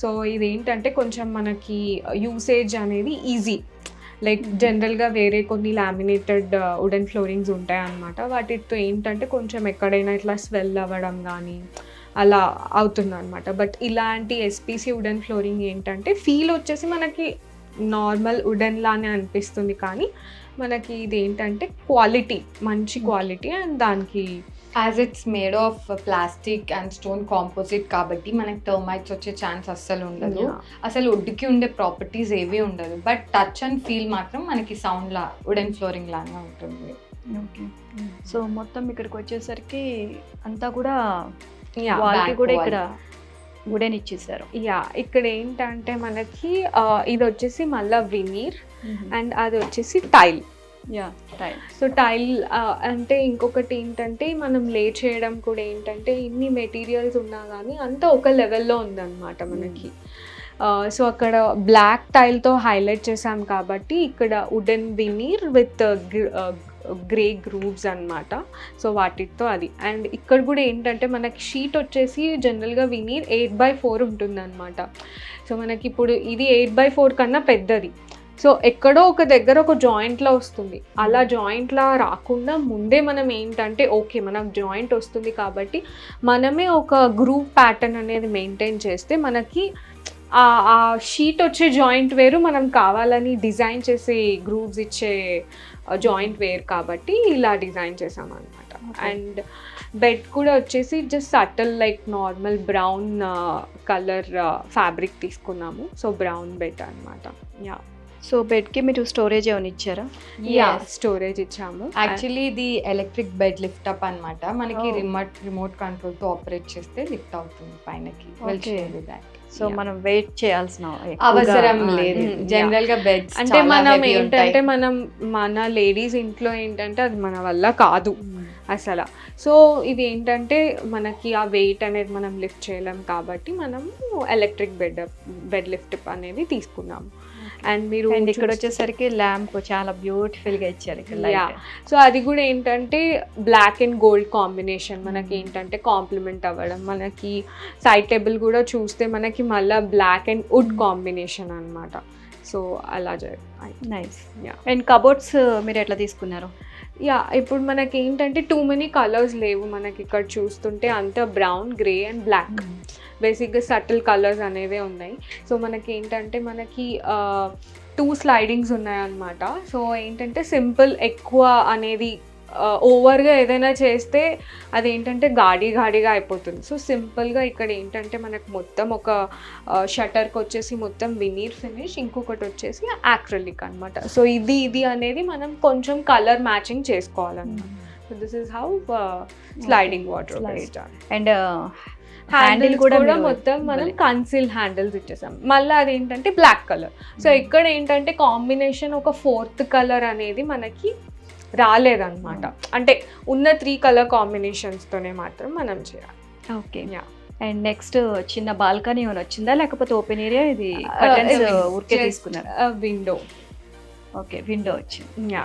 So ఇదేంటంటే కొంచెం మనకి యూసేజ్ అనేది ఈజీ. లైక్ జనరల్గా వేరే కొన్ని లామినేటెడ్ వుడెన్ ఫ్లోరింగ్స్ ఉంటాయి అన్నమాట. వాటితో ఏంటంటే కొంచెం ఎక్కడైనా ఇట్లా స్వెల్ అవ్వడం కానీ అలా అవుతుంది అనమాట. బట్ ఇలాంటి ఎస్పీసీ వుడెన్ ఫ్లోరింగ్ ఏంటంటే ఫీల్ వచ్చేసి మనకి నార్మల్ వుడెన్ లానే అనిపిస్తుంది, కానీ మనకి ఇది ఏంటంటే క్వాలిటీ, మంచి క్వాలిటీ అండ్ దానికి as it's made of plastic and stone composite కాబట్టి మనకి టర్మైట్స్ వచ్చే ఛాన్స్ అస్సలు ఉండదు. అసలు వుడ్కి ఉండే ప్రాపర్టీస్ ఏవి ఉండదు. బట్ టచ్ అండ్ ఫీల్ మాత్రం మనకి సౌండ్ లా వుడెన్ ఫ్లోరింగ్ లానే ఉంటుంది. ఓకే, సో మొత్తం ఇక్కడికి వచ్చేసరికి అంతా కూడా యా, వాళ్ళకి కూడా ఇక్కడ వుడెన్ ఇచ్చేసారు. యా, ఇక్కడ ఏంటంటే మనకి ఇది వచ్చేసి మళ్ళీ వినీర్ అండ్ అది వచ్చేసి tile. Yeah, tile. So tile అంటే ఇంకొకటి ఏంటంటే మనం లే చేయడం కూడా ఏంటంటే ఇన్ని మెటీరియల్స్ ఉన్నా కానీ అంతా ఒక లెవెల్లో ఉందన్నమాట మనకి. సో అక్కడ బ్లాక్ టైల్తో హైలైట్ చేసాం కాబట్టి ఇక్కడ wooden veneer with grey grooves అన్నమాట. సో వాటితో అది. అండ్ ఇక్కడ కూడా ఏంటంటే మనకి షీట్ వచ్చేసి జనరల్గా వినీర్ 8x4 ఉంటుందన్నమాట. సో మనకి ఇప్పుడు ఇది 8x4 కన్నా పెద్దది. సో ఎక్కడో ఒక దగ్గర ఒక జాయింట్లో వస్తుంది. అలా జాయింట్లా రాకుండా ముందే మనం ఏంటంటే ఓకే మనకు జాయింట్ వస్తుంది కాబట్టి మనమే ఒక గ్రూవ్ ప్యాటర్న్ అనేది మెయింటైన్ చేస్తే మనకి ఆ షీట్ వచ్చే జాయింట్ వేరు, మనం కావాలని డిజైన్ చేసే గ్రూవ్స్ ఇచ్చే జాయింట్ వేర్ కాబట్టి ఇలా డిజైన్ చేసాం అనమాట. అండ్ బెడ్ కూడా వచ్చేసి just subtle like normal brown colour fabric తీసుకున్నాము. సో బ్రౌన్ బెడ్ అనమాట. యా, సో బెడ్కి మీరు స్టోరేజ్ ఏమైనా ఇచ్చారా? యా, స్టోరేజ్ ఇచ్చాము. యాక్చువల్లీ ఇది ఎలక్ట్రిక్ బెడ్ లిఫ్ట్ అప్ అనమాట. మనకి రిమోట్ కంట్రోల్తో ఆపరేట్ చేస్తే లిఫ్ట్ అవుతుంది పైనకి. సో మనం వెయిట్ చేయాల్సిన అవసరం లేదు. జనరల్ గా బెడ్స్ అంటే మనం ఏంటంటే మన లేడీస్ ఇంట్లో ఏంటంటే అది మన వల్ల కాదు అసలు. సో ఇది ఏంటంటే మనకి ఆ వెయిట్ అనేది మనం లిఫ్ట్ చేయలేం కాబట్టి మనం ఎలక్ట్రిక్ బెడ్ లిఫ్ట్ అనేది తీసుకున్నాము. అండ్ మీరు ఇక్కడ వచ్చేసరికి ల్యాంప్ చాలా బ్యూటిఫుల్ గా ఇచ్చారు ఇక్కడ. సో అది కూడా ఏంటంటే బ్లాక్ అండ్ గోల్డ్ కాంబినేషన్ మనకి ఏంటంటే కాంప్లిమెంట్ అవ్వడం. మనకి సైడ్ టేబుల్ కూడా చూస్తే మనకి మళ్ళీ బ్లాక్ అండ్ వుడ్ కాంబినేషన్ అన్నమాట. సో అలా నైస్. అండ్ కబోర్డ్స్ మీరు ఎట్లా తీసుకున్నారు? యా, ఇప్పుడు మనకి ఏంటంటే టూ మెనీ కలర్స్ లేవు మనకి ఇక్కడ చూస్తుంటే. అంతా బ్రౌన్, గ్రే అండ్ బ్లాక్, బేసిక్గా సటిల్ కలర్స్ అనేవే ఉన్నాయి. సో మనకి ఏంటంటే మనకి 2 స్లైడింగ్స్ ఉన్నాయన్నమాట. సో ఏంటంటే సింపుల్ ఎక్కువ అనేది ఓవర్గా ఏదైనా చేస్తే అదేంటంటే గాడిగా అయిపోతుంది. సో సింపుల్గా ఇక్కడ ఏంటంటే మనకు మొత్తం ఒక షట్టర్కి వచ్చేసి మొత్తం వినీర్ ఫినిష్, ఇంకొకటి వచ్చేసి యాక్రిలిక్ అనమాట. సో ఇది అనేది మనం కొంచెం కలర్ మ్యాచింగ్ చేసుకోవాలన్నమాట. So this is how sliding water. And handle కూడా మొత్తం మనం కన్సిల్ హ్యాండిల్స్ ఇచ్చేసాం. మళ్ళీ అదేంటంటే బ్లాక్ కలర్. సో ఇక్కడ ఏంటంటే కాంబినేషన్ ఒక 4th కలర్ అనేది మనకి రాలేదన్నమాట. అంటే ఉన్న 3 కలర్ కాంబినేషన్స్తోనే మాత్రం మనం చేయాలి. ఓకే. అండ్ నెక్స్ట్ చిన్న బాల్కనీ ఏమైనా వచ్చిందా లేకపోతే ఓపెన్ ఏరియా? ఇది కర్టన్స్ ఊరికే తీసుకున్నారు? విండో. ఓకే, విండో వచ్చింది. యా,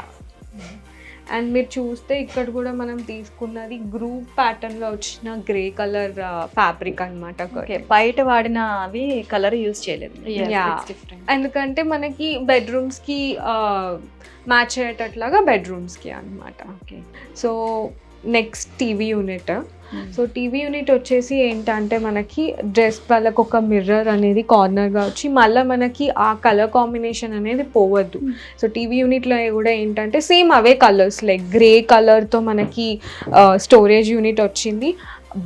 అండ్ మీరు చూస్తే ఇక్కడ కూడా మనం తీసుకున్నది గ్రూప్ ప్యాటర్న్లో వచ్చిన గ్రే కలర్ ఫ్యాబ్రిక్ అనమాట. ఓకే, బయట వాడిన అవి కలర్ యూజ్ చేయలేదు. ఎందుకంటే మనకి బెడ్రూమ్స్కి మ్యాచ్ అయ్యేటట్లాగా బెడ్రూమ్స్కి అనమాట. Okay, so next TV unit. So TV unit వచ్చేసి ఏంటంటే మనకి డ్రెస్ వాళ్ళకి ఒక మిర్రర్ అనేది కార్నర్గా వచ్చి మళ్ళీ మనకి ఆ కలర్ కాంబినేషన్ అనేది పోవద్దు. సో టీవీ యూనిట్లో కూడా ఏంటంటే సేమ్ అవే కలర్స్ లైక్ గ్రే కలర్తో మనకి స్టోరేజ్ యూనిట్ వచ్చింది.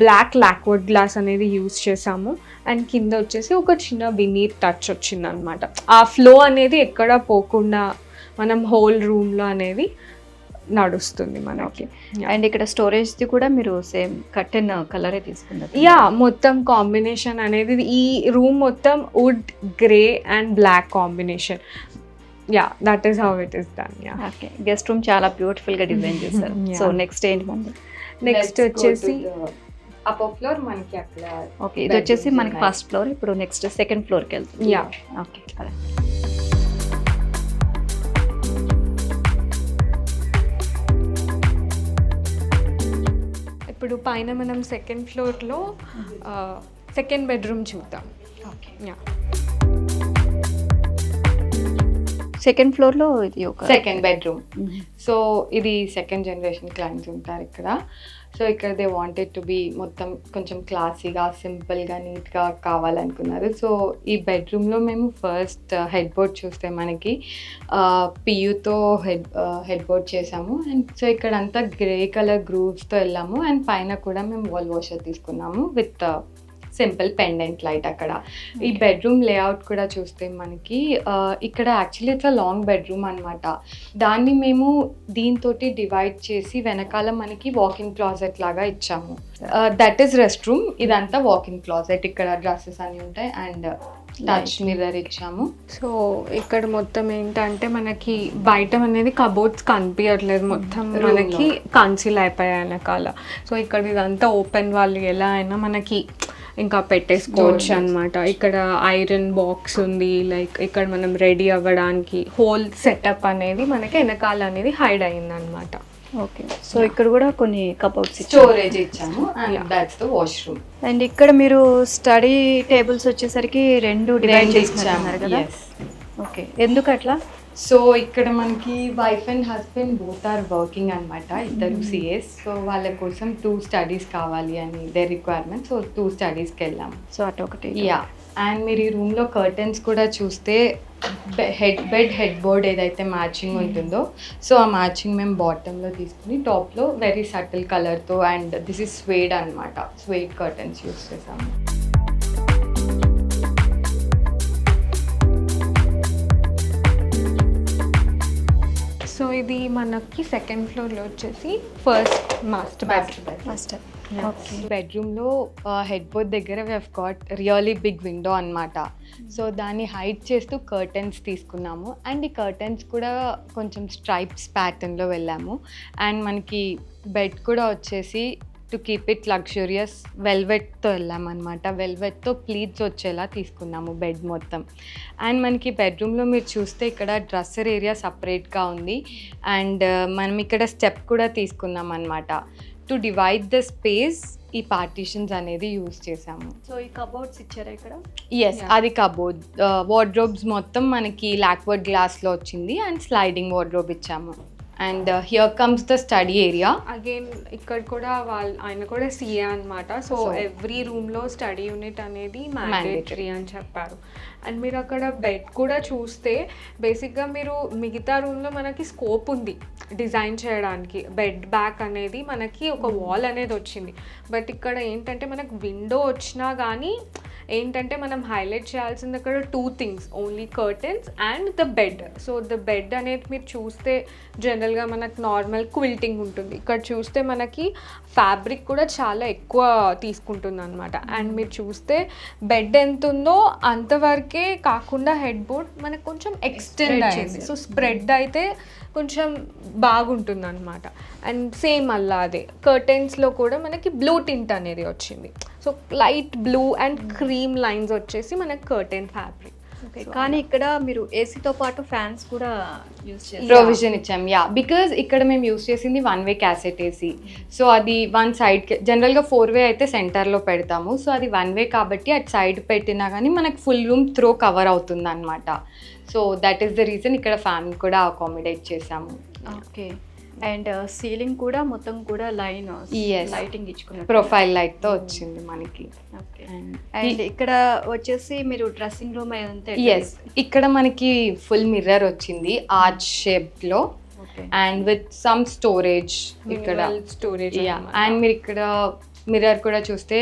బ్లాక్ లాక్వుడ్ గ్లాస్ అనేది యూజ్ చేసాము. అండ్ కింద వచ్చేసి ఒక చిన్న వినీర్ టచ్ వచ్చింది అనమాట. ఆ ఫ్లో అనేది ఎక్కడ పోకుండా మనం హోల్ రూమ్లో అనేది నడుస్తుంది మనకి. అండ్ ఇక్కడ స్టోరేజ్ ది కూడా మీరు సేమ్ కర్టెన్ కలరే తీసుకున్నారు. యా, మొత్తం కాంబినేషన్ అనేది ఈ రూమ్ మొత్తం wood grey and black combination. Yeah, that is how it is done. Yeah, okay, guest room చాలా బ్యూటిఫుల్ గా డిజైన్ చేశారు. సో నెక్స్ట్ ఏంటి మంది? నెక్స్ట్ వచ్చేసి అప్పర్ ఫ్లోర్ మనకి అక్కడ. ఓకే, ఇది వచ్చేసి మనకి ఫస్ట్ ఫ్లోర్. ఇప్పుడు నెక్స్ట్ సెకండ్ ఫ్లోర్కి వెళ్తుంది. Yeah, okay. ఇప్పుడు పైన మనం సెకండ్ ఫ్లోర్లో సెకండ్ బెడ్రూమ్ చూద్దాం. ఓకే, యా, సెకండ్ ఫ్లోర్ లో ఇది ఒక సెకండ్ బెడ్రూమ్. సో ఇది సెకండ్ జనరేషన్ క్లయింట్స్ ఉంటారు ఇక్కడ. సో ఇక్కడ దే వాంటెడ్ టు బి మొత్తం కొంచెం క్లాసీగా, సింపుల్గా, నీట్గా కావాలనుకున్నారు. సో ఈ బెడ్రూమ్లో మేము ఫస్ట్ హెడ్ బోర్డ్ చూస్తే మనకి పియూతో హెడ్ బోర్డ్ చేసాము. అండ్ సో ఇక్కడ అంతా గ్రే కలర్ గ్రూవ్స్తో వెళ్ళాము. అండ్ పైన కూడా మేము వాల్ వాషర్ తీసుకున్నాము విత్ సింపుల్ పెండెంట్ లైట్ అక్కడ. ఈ బెడ్రూమ్ లేఅవుట్ కూడా చూస్తే మనకి ఇక్కడ యాక్చువల్లీ ఇట్స్ లాంగ్ బెడ్రూమ్ అనమాట. దాన్ని మేము దీంతో డివైడ్ చేసి వెనకాల మనకి వాకింగ్ క్లాజెట్ లాగా ఇచ్చాము. That is rest room. ఇదంతా వాకింగ్ క్లాజెట్. ఇక్కడ డ్రెస్సెస్ అన్నీ ఉంటాయి అండ్ టచ్ మిర్రర్ ఇచ్చాము. సో ఇక్కడ మొత్తం ఏంటంటే మనకి బయట అనేది కబోర్డ్స్ కనిపించట్లేదు, మొత్తం మనకి కన్సీల్ అయిపోయాయి వెనకాల. సో ఇక్కడ ఇదంతా ఓపెన్ వాళ్ళు ఎలా అయినా మనకి ఇంకా పెట్టేసుకోవచ్చు అనమాట. ఇక్కడ ఐరన్ బాక్స్ ఉంది, లైక్ ఇక్కడ మనం రెడీ అవ్వడానికి హోల్ సెటప్ అనేది మనకి వెనకాల అనేది హైడ్ అయింది అనమాట. ఓకే, సో ఇక్కడ కూడా కొన్ని కబోర్డ్స్ స్టోరేజ్ ఇచ్చాము and that's the washroom. And ఇక్కడ మీరు స్టడీ టేబుల్స్ వచ్చేసరికి రెండు డివైడ్ చేస్తున్నారు కదా. ఓకే, ఎందుకు అట్లా? సో ఇక్కడ మనకి wife and husband both are working అనమాట, ఇద్దరు సిఎస్. సో వాళ్ళ కోసం 2 స్టడీస్ కావాలి అని దే రిక్వైర్మెంట్. సో 2 స్టడీస్కి వెళ్ళాము. సో అటు ఒకటి. యా, అండ్ మీరు ఈ రూమ్లో కర్టన్స్ కూడా చూస్తే హెడ్ బోర్డ్ ఏదైతే మ్యాచింగ్ ఉంటుందో, సో ఆ మ్యాచింగ్ మేము బాటంలో తీసుకుని టాప్లో వెరీ సటిల్ కలర్తో అండ్ దిస్ ఇస్ స్వేడ్ అనమాట, స్వేడ్ కర్టన్స్ యూస్ చేసాము. సో ఇది మనకి సెకండ్ ఫ్లోర్లో వచ్చేసి ఫస్ట్ మాస్టర్ బెడ్రూమ్లో హెడ్ బోర్డ్ దగ్గర we have got really big window అనమాట. సో దాన్ని హైడ్ చేస్తూ కర్టన్స్ తీసుకున్నాము. అండ్ ఈ కర్టన్స్ కూడా కొంచెం స్ట్రైప్స్ ప్యాటర్న్లో వెళ్ళాము. అండ్ మనకి బెడ్ కూడా వచ్చేసి టు కీప్ ఇట్ లగ్జూరియస్ వెల్వెట్తో వెళ్ళామన్నమాట. వెల్వెట్తో ప్లీట్స్ వచ్చేలా తీసుకున్నాము బెడ్ మొత్తం. అండ్ మనకి బెడ్రూమ్లో మీరు చూస్తే ఇక్కడ డ్రెస్సర్ ఏరియా సపరేట్గా ఉంది. అండ్ మనం ఇక్కడ స్టెప్ కూడా తీసుకున్నాం అనమాట. టు డివైడ్ ద స్పేస్ ఈ పార్టీషన్స్ అనేది యూజ్ చేసాము. సో ఈ కబోర్డ్స్ ఇచ్చారా ఇక్కడ? ఎస్, అది కబోర్డ్. వార్డ్రోబ్స్ మొత్తం మనకి లాక్వర్డ్ గ్లాస్లో వచ్చింది అండ్ స్లైడింగ్ వార్డ్రోబ్ ఇచ్చాము. And here comes the study area. Again ఇక్కడ కూడా ఆయన కూడా సిఏ అనమాట. సో ఎవ్రీ రూమ్లో స్టడీ యూనిట్ అనేది మ్యాండేటరీ అని చెప్పారు. అండ్ మీరు అక్కడ బెడ్ కూడా చూస్తే బేసిక్గా మీరు మిగతా రూమ్లో మనకి స్కోప్ ఉంది డిజైన్ చేయడానికి. బెడ్ బ్యాక్ అనేది మనకి ఒక వాల్ అనేది వచ్చింది. బట్ ఇక్కడ ఏంటంటే మనకు విండో వచ్చినా కానీ ఏంటంటే మనం హైలైట్ చేయాల్సింది అక్కడ 2 things, only curtains and the bed. So the bed అనేది మీరు చూస్తే జనరల్గా మనకు నార్మల్ క్విల్టింగ్ ఉంటుంది. ఇక్కడ చూస్తే మనకి ఫ్యాబ్రిక్ కూడా చాలా ఎక్కువ తీసుకుంటుంది అనమాట. అండ్ మీరు చూస్తే బెడ్ ఎంత ఉందో అంతవరకే కాకుండా హెడ్ బోర్డ్ మనకు కొంచెం ఎక్స్టెండ్ అయింది. సో స్ప్రెడ్ అయితే కొంచెం బాగుంటుంది అనమాట. అండ్ సేమ్ అలా అదే కర్టెన్స్లో కూడా మనకి బ్లూ టింట్ అనేది వచ్చింది. So light blue and cream lines వచ్చేసి మనకి కర్టెన్ ఫ్యాబ్రిక్. కానీ ఇక్కడ మీరు ఏసీతో పాటు ఫ్యాన్స్ కూడా యూజ్ చేస్తారు. ప్రొవిజన్ ఇచ్చాం బికాజ్ ఇక్కడ మేము యూస్ చేసింది 1-way క్యాసెట్ ఏసీ. సో అది వన్ సైడ్ జనరల్గా 4-way అయితే సెంటర్లో పెడతాము. సో అది 1-way కాబట్టి అటు సైడ్ పెట్టినా కానీ మనకు ఫుల్ రూమ్ త్రో కవర్ అవుతుంది అనమాట. So that is the reason ఇక్కడ ఫ్యాన్ కూడా అకామిడేట్ చేసాము. ఓకే. అండ్ సీలింగ్ కూడా మొత్తం కూడా లైటింగ్ ఇచ్చుకున్నారు, ప్రొఫైల్ లైట్తో వచ్చింది మనకి. ఓకే. అండ్ ఇక్కడ వచ్చేసి మీరు డ్రెస్సింగ్ రూమ్ అదంతా ఇక్కడ మనకి ఫుల్ మిర్రర్ వచ్చింది ఆర్చ్ షేప్లో అండ్ విత్ సమ్ స్టోరేజ్ ఇక్కడ స్టోరేజ్. అండ్ మీరు ఇక్కడ మిర్రర్ కూడా చూస్తే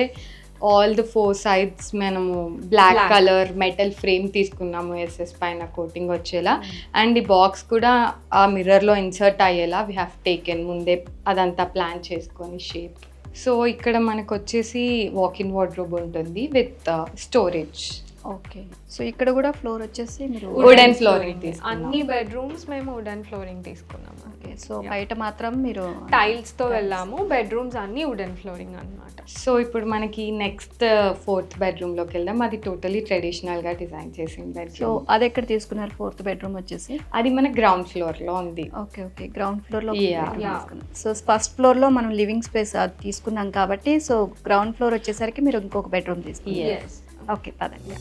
ఆల్ ద 4 sides మనము బ్లాక్ కలర్ మెటల్ ఫ్రేమ్ తీసుకున్నాము ఎస్ఎస్ పైన కోటింగ్ వచ్చేలా. అండ్ ఈ బాక్స్ కూడా ఆ మిర్రర్లో ఇన్సర్ట్ అయ్యేలా వీ హ్యావ్ టేకెన్ ముందే అదంతా ప్లాన్ చేసుకొని షేప్. సో ఇక్కడ మనకు వచ్చేసి వాక్-ఇన్ వార్డ్రోబ్ ఉంటుంది విత్ స్టోరేజ్. ఓకే. సో ఇక్కడ కూడా ఫ్లోర్ వచ్చేసి మీరు వుడెన్ ఫ్లోరింగ్ తీసుకున్నాం. అన్ని బెడ్రూమ్స్ మేము వుడెన్ ఫ్లోరింగ్ తీసుకున్నాము. ఓకే. సో బయట మాత్రం మీరు టైల్స్ తో వెళ్ళాము, బెడ్రూమ్స్ అన్ని వుడెన్ ఫ్లోరింగ్ అన్నమాట. సో ఇప్పుడు మనకి నెక్స్ట్ 4th బెడ్రూమ్లోకి వెళ్దాం. అది టోటలీ ట్రెడిషనల్గా డిజైన్ చేసిన సో బెడ్రూమ్. అది ఎక్కడ తీసుకున్నారు 4th బెడ్రూమ్ వచ్చేసి? అది మన గ్రౌండ్ ఫ్లోర్లో ఉంది. ఓకే. ఓకే. గ్రౌండ్ ఫ్లోర్లో. Yeah. సో ఫస్ట్ ఫ్లోర్లో మనం లివింగ్ స్పేస్ అది తీసుకున్నాం కాబట్టి సో గ్రౌండ్ ఫ్లోర్ వచ్చేసరికి మీరు ఇంకొక బెడ్రూమ్ తీసుకున్నారు. Yes. ఓకే, పదండి.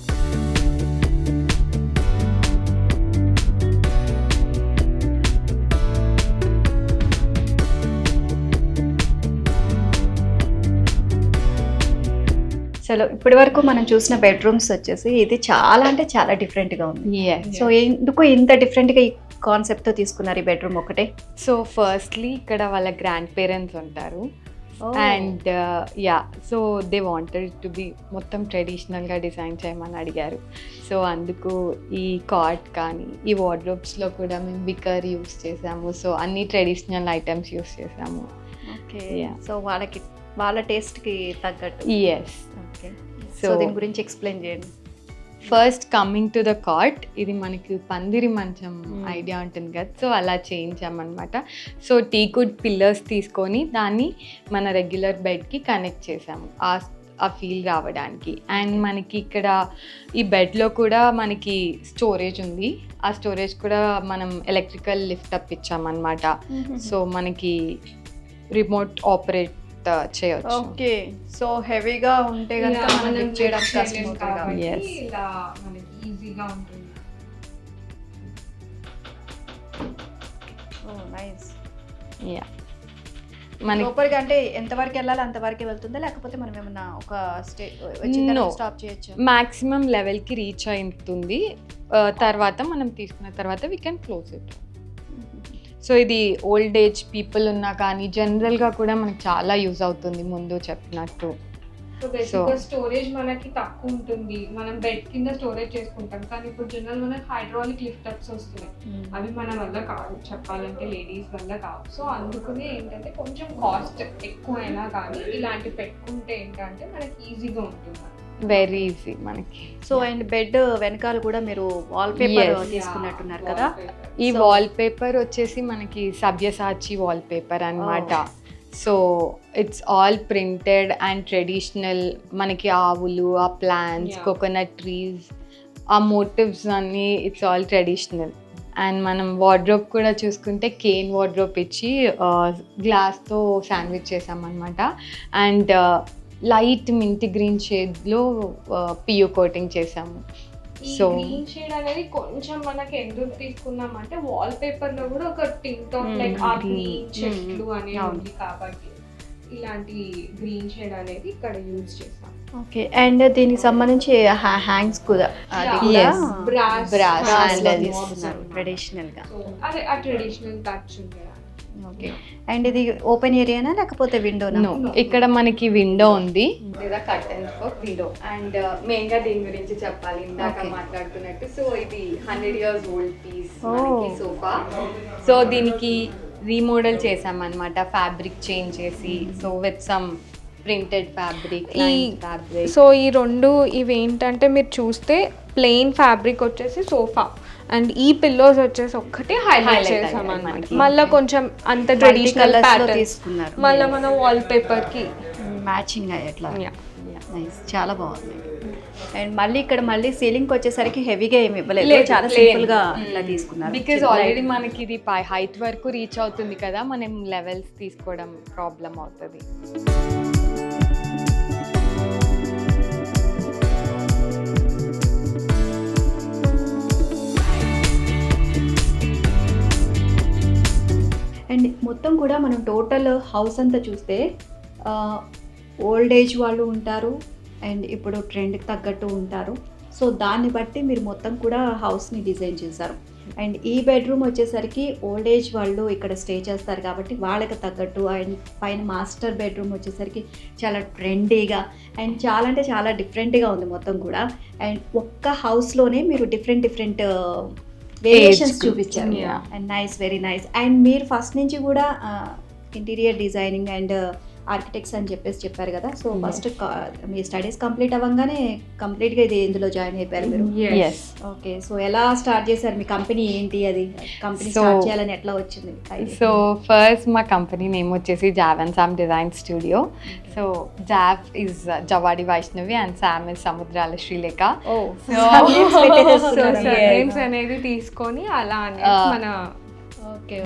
చలో ఇప్పటి వరకు మనం చూసిన బెడ్రూమ్స్ వచ్చేసి ఇది చాలా అంటే చాలా డిఫరెంట్గా ఉంది. సో ఎందుకు ఇంత డిఫరెంట్గా ఈ కాన్సెప్ట్తో తీసుకున్నారు ఈ బెడ్రూమ్ ఒకటే? సో ఫస్ట్లీ ఇక్కడ వాళ్ళ గ్రాండ్ పేరెంట్స్ ఉంటారు and so they wanted to be మొత్తం ట్రెడిషనల్గా డిజైన్ చేయమని అడిగారు. సో అందుకు ఈ కాట్ కానీ ఈ వార్డ్రోబ్స్లో కూడా మేము వికర్ యూస్ చేసాము. సో అన్ని ట్రెడిషనల్ ఐటమ్స్ యూస్ చేసాము. ఓకే. సో వాళ్ళ టేస్ట్కి తగ్గట్టు. ఎస్. ఓకే. సో దీని గురించి ఎక్స్ప్లెయిన్ చేయండి. First coming to the cot, ఇది మనకి పందిరి మంచం ఐడియా ఉంటుంది కదా, సో అలా చేయించామన్నమాట. సో టీకుడ్ పిల్లర్స్ తీసుకొని దాన్ని మన రెగ్యులర్ బెడ్కి కనెక్ట్ చేసాము ఆ ఫీల్ రావడానికి. అండ్ మనకి ఇక్కడ ఈ బెడ్లో కూడా మనకి స్టోరేజ్ ఉంది. ఆ స్టోరేజ్ కూడా మనం ఎలక్ట్రికల్ లిఫ్ట్ అప్ ఇచ్చామన్నమాట. సో మనకి రిమోట్ ఆపరేట్ చేయొచ్చు. ఓకే. సో హెవీగా ఉంటే కనుక మనం చేయడానికి కష్టం అవుతుంది. Yes. ఇలా మనకి ఈజీగా ఉంటుంది. ఓ నైస్. యా మనకి లోపలికి అంటే ఎంతవరకు వెళ్ళాలి అంతవరకే వెళ్తుందా, లేకపోతే మనం ఏమన్నా ఒక స్టాప్ చేయొచ్చు? మాక్సిమం లెవెల్కి రీచ్ అవుతుంది. తర్వాత మనం తీసుకున్న తర్వాత we can close it. So ఇది ఓల్డ్ ఏజ్ పీపుల్ ఉన్నా కానీ జనరల్గా కూడా మనకి చాలా యూజ్ అవుతుంది ముందు చెప్పినట్టు. సో బేసిక్గా స్టోరేజ్ మనకి తక్కువ ఉంటుంది. మనం బెడ్ కింద స్టోరేజ్ చేసుకుంటాం, కానీ ఇప్పుడు జనరల్ మనకి హైడ్రాలిక్ లిఫ్ట్ అప్స్ వస్తున్నాయి. అవి మన వల్ల కాదు, చెప్పాలంటే లేడీస్ వల్ల కాదు. సో అందుకనే ఏంటంటే కొంచెం కాస్ట్ ఎక్కువైనా కానీ ఇలాంటి పెట్టుకుంటే ఏంటంటే మనకి ఈజీగా ఉంటుంది. వెరీ ఈజీ మనకి. సో అండ్ బెడ్ వెనకాల కూడా మీరు వాల్ పేపర్ తీసుకున్నట్టున్నారు కదా? ఈ వాల్ పేపర్ వచ్చేసి మనకి సబ్యసాచి వాల్ పేపర్ అన్నమాట. So it's all printed and traditional. మనకి ఆవులు, ఆ ప్లాంట్స్, కోకోనట్ ట్రీస్, ఆ మోటివ్స్ అన్నీ ఇట్స్ ఆల్ ట్రెడిషనల్. అండ్ మనం వార్డ్రోబ్ కూడా చూసుకుంటే కేన్ వార్డ్రోబ్ ఇచ్చి గ్లాస్తో శాండ్విచ్ చేసామన్నమాట. అండ్ లైట్ మింట్ గ్రీన్ షేడ్లో పియూ కోటింగ్ చేసాము. సో గ్రీన్ షేడ్ అనేది కొంచెం మనకి ఎందుకు తీసుకున్నామంటే వాల్ పేపర్ లో కూడా ఒక టింట్ ఆఫ్ లైక్ ఆ గ్రీన్ చెట్లు అనేది ఉంది కాబట్టి ఇలాంటి గ్రీన్ షేడ్ అనేది ఇక్కడ యూజ్ చేసాం. ఓకే. అండ్ దీనికి సంబంధించి హ్యాంగ్స్ కూడా బ్రాస్ ట్రెడిషనల్ గా. అదే ఆ ట్రెడిషనల్ టచ్ ఉంది. ఓకే. అండ్ ఇది ఓపెన్ ఏరియానా లేకపోతే విండోనా? ఇక్కడ మనకి విండో ఉంది లేదా curtains for window. And main గా దీని గురించి చెప్పాలి, ఇందాక మాట్లాడుతున్నట్టు. సో ఇది 100 years ఓల్డ్ పీస్ మనకి సోఫా. సో దీనికి రీమోడల్ చేసామన్నమాట, ఫ్యాబ్రిక్ చేంజ్ చేసి. So with some printed fabric. So ఈ రెండు ఇవి ఏంటంటే మీరు చూస్తే ప్లెయిన్ ఫ్యాబ్రిక్ వచ్చేసి సోఫా అండ్ ఈ పిల్లోస్ వచ్చేసి ఒక్కటి హైలైట్ చేసాం అన్నమాట. మళ్ళీ కొంచెం అంత ట్రెడిషనల్ ప్యాటర్న్ తీసుకున్నారు. మళ్ళీ మన వాల్ పేపర్ కి మ్యాచింగ్ ఎట్లా. నైస్, చాలా బాగుంది. అండ్ మళ్ళీ ఇక్కడ మళ్ళీ సీలింగ్ వచ్చేసరికి హెవీగా ఏమి ఇవ్వలేదు, లేదు, చాలా plain. సింపుల్ గా ఇట్లా తీసుకున్నారు. బికాజ్ ఆల్రెడీ మనకి ఇది హైట్ వరకు రీచ్ అవుతుంది కదా, మనం లెవెల్స్ తీసుకోవడం ప్రాబ్లం అవుతుంది. అండ్ మొత్తం కూడా మనం టోటల్ హౌస్ అంతా చూస్తే ఓల్డ్ ఏజ్ వాళ్ళు ఉంటారు అండ్ ఇప్పుడు ట్రెండ్కి తగ్గట్టు ఉంటారు. సో దాన్ని బట్టి మీరు మొత్తం కూడా హౌస్ని డిజైన్ చేశారు. అండ్ ఈ బెడ్రూమ్ వచ్చేసరికి ఓల్డ్ ఏజ్ వాళ్ళు ఇక్కడ స్టే చేస్తారు కాబట్టి వాళ్ళకి తగ్గట్టు, అండ్ పైన మాస్టర్ బెడ్రూమ్ వచ్చేసరికి చాలా ట్రెండీగా అండ్ చాలా అంటే చాలా డిఫరెంట్గా ఉంది మొత్తం కూడా. అండ్ ఒక్క హౌస్లోనే మీరు డిఫరెంట్ వేరియేషన్స్ చూపించారు. Yeah. And nice, very nice. And మీరు ఫస్ట్ నుంచి కూడా ఇంటీరియర్ డిజైనింగ్ అండ్ ఆర్కిటెక్ట్స్ అని చెప్పారు కదా. సో ఫస్ట్ మీ స్టడీస్ కంప్లీట్ అవ్వగానే కంప్లీట్గా ఇది ఇందులో జాయిన్ అయిపోయారు మీరు. Yes. ఓకే, సో ఎలా స్టార్ట్ చేశారు? మీ కంపెనీ ఏంటి? అది కంపెనీ So- స్టార్ట్ చేయాలని ఎట్లా వచ్చింది? సో ఫస్ట్ మా కంపెనీ నేమ్ వచ్చేసి Jav and Sam design studio. So Jav is Javadi Vaishnavi and Sam is Samudrala Srilekha. Oh, so names అనేది తీసుకొని అలా అనేది మన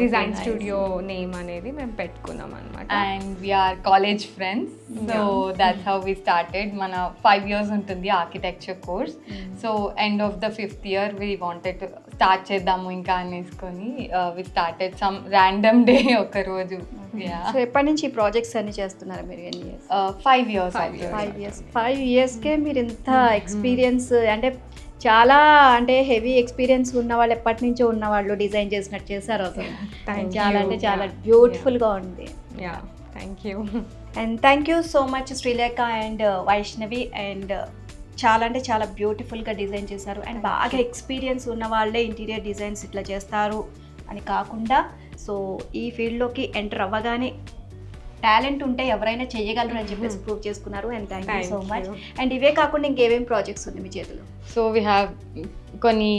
డిజైన్ స్టూడియో నేమ్ అనేది మేము పెట్టుకున్నాం అనమాట. And we are college friends. So that's how we started. మన 5 years ఉంటుంది architecture course. So end of the 5th year we wanted start చేద్దాము ఇంకా అనేసుకొని we started some random day ఒక రోజు. సో ఎప్పటి నుంచి ఈ ప్రాజెక్ట్స్ అన్ని చేస్తున్నారు మీరు? ఎన్ని ఇయర్స్? 5 years. 5 yearsకే మీరు ఇంత ఎక్స్పీరియన్స్, అంటే చాలా అంటే హెవీ ఎక్స్పీరియన్స్ ఉన్న వాళ్ళు, ఎప్పటి నుంచో ఉన్న వాళ్ళు డిజైన్ చేసినట్టు చేశారు అసలు. Thank చాలా you. అంటే చాలా బ్యూటిఫుల్గా ఉంది. Yeah, thank you. And thank you so much Srilekha and Vaishnavi. And చాలా అంటే చాలా బ్యూటిఫుల్గా డిజైన్ చేశారు. అండ్ బాగా ఎక్స్పీరియన్స్ ఉన్న వాళ్ళే ఇంటీరియర్ డిజైన్స్ ఇట్లా చేస్తారు అని కాకుండా, సో ఈ ఫీల్డ్లోకి ఎంటర్ అవ్వగానే టాలెంట్ ఉంటే ఎవరైనా చేయగలరు అని చెప్పేసి ప్రూవ్ చేసుకున్నారు. And thank you so much. And ఇవే కాకుండా ఇంకేమేం ప్రాజెక్ట్స్ ఉంది మీ చేతిలో? సో వీ హ్యావ్ కొన్ని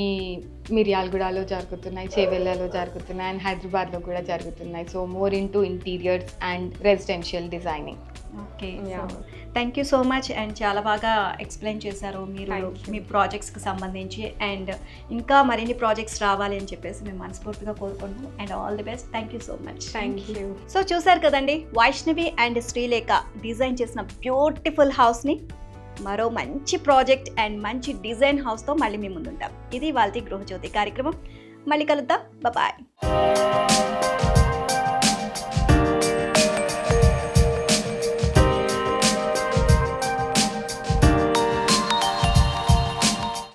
మిర్యాలగూడలో జరుగుతున్నాయి, చేవెళ్ళలో జరుగుతున్నాయి అండ్ హైదరాబాద్లో కూడా జరుగుతున్నాయి. So more in to interiors and residential designing. Okay, Yeah. Thank you so much. And చాలా బాగా ఎక్స్ప్లెయిన్ చేశారు మీరు Thank you. మీ ప్రాజెక్ట్స్కి సంబంధించి. అండ్ ఇంకా మరిన్ని ప్రాజెక్ట్స్ రావాలి అని చెప్పేసి మేము మనస్ఫూర్తిగా కోరుకుంటున్నాం. And all the best. Thank you so much. Thank you. So చూసారు కదండి, వైష్ణవి అండ్ శ్రీలేఖ డిజైన్ చేసిన బ్యూటిఫుల్ హౌస్ని. మరో మంచి ప్రాజెక్ట్ అండ్ మంచి డిజైన్ హౌస్తో మళ్ళీ మీ ముందుంటాం. ఇది వాళ్ళ గృహజ్యోతి కార్యక్రమం. మళ్ళీ కలుద్దాం. బాయ్.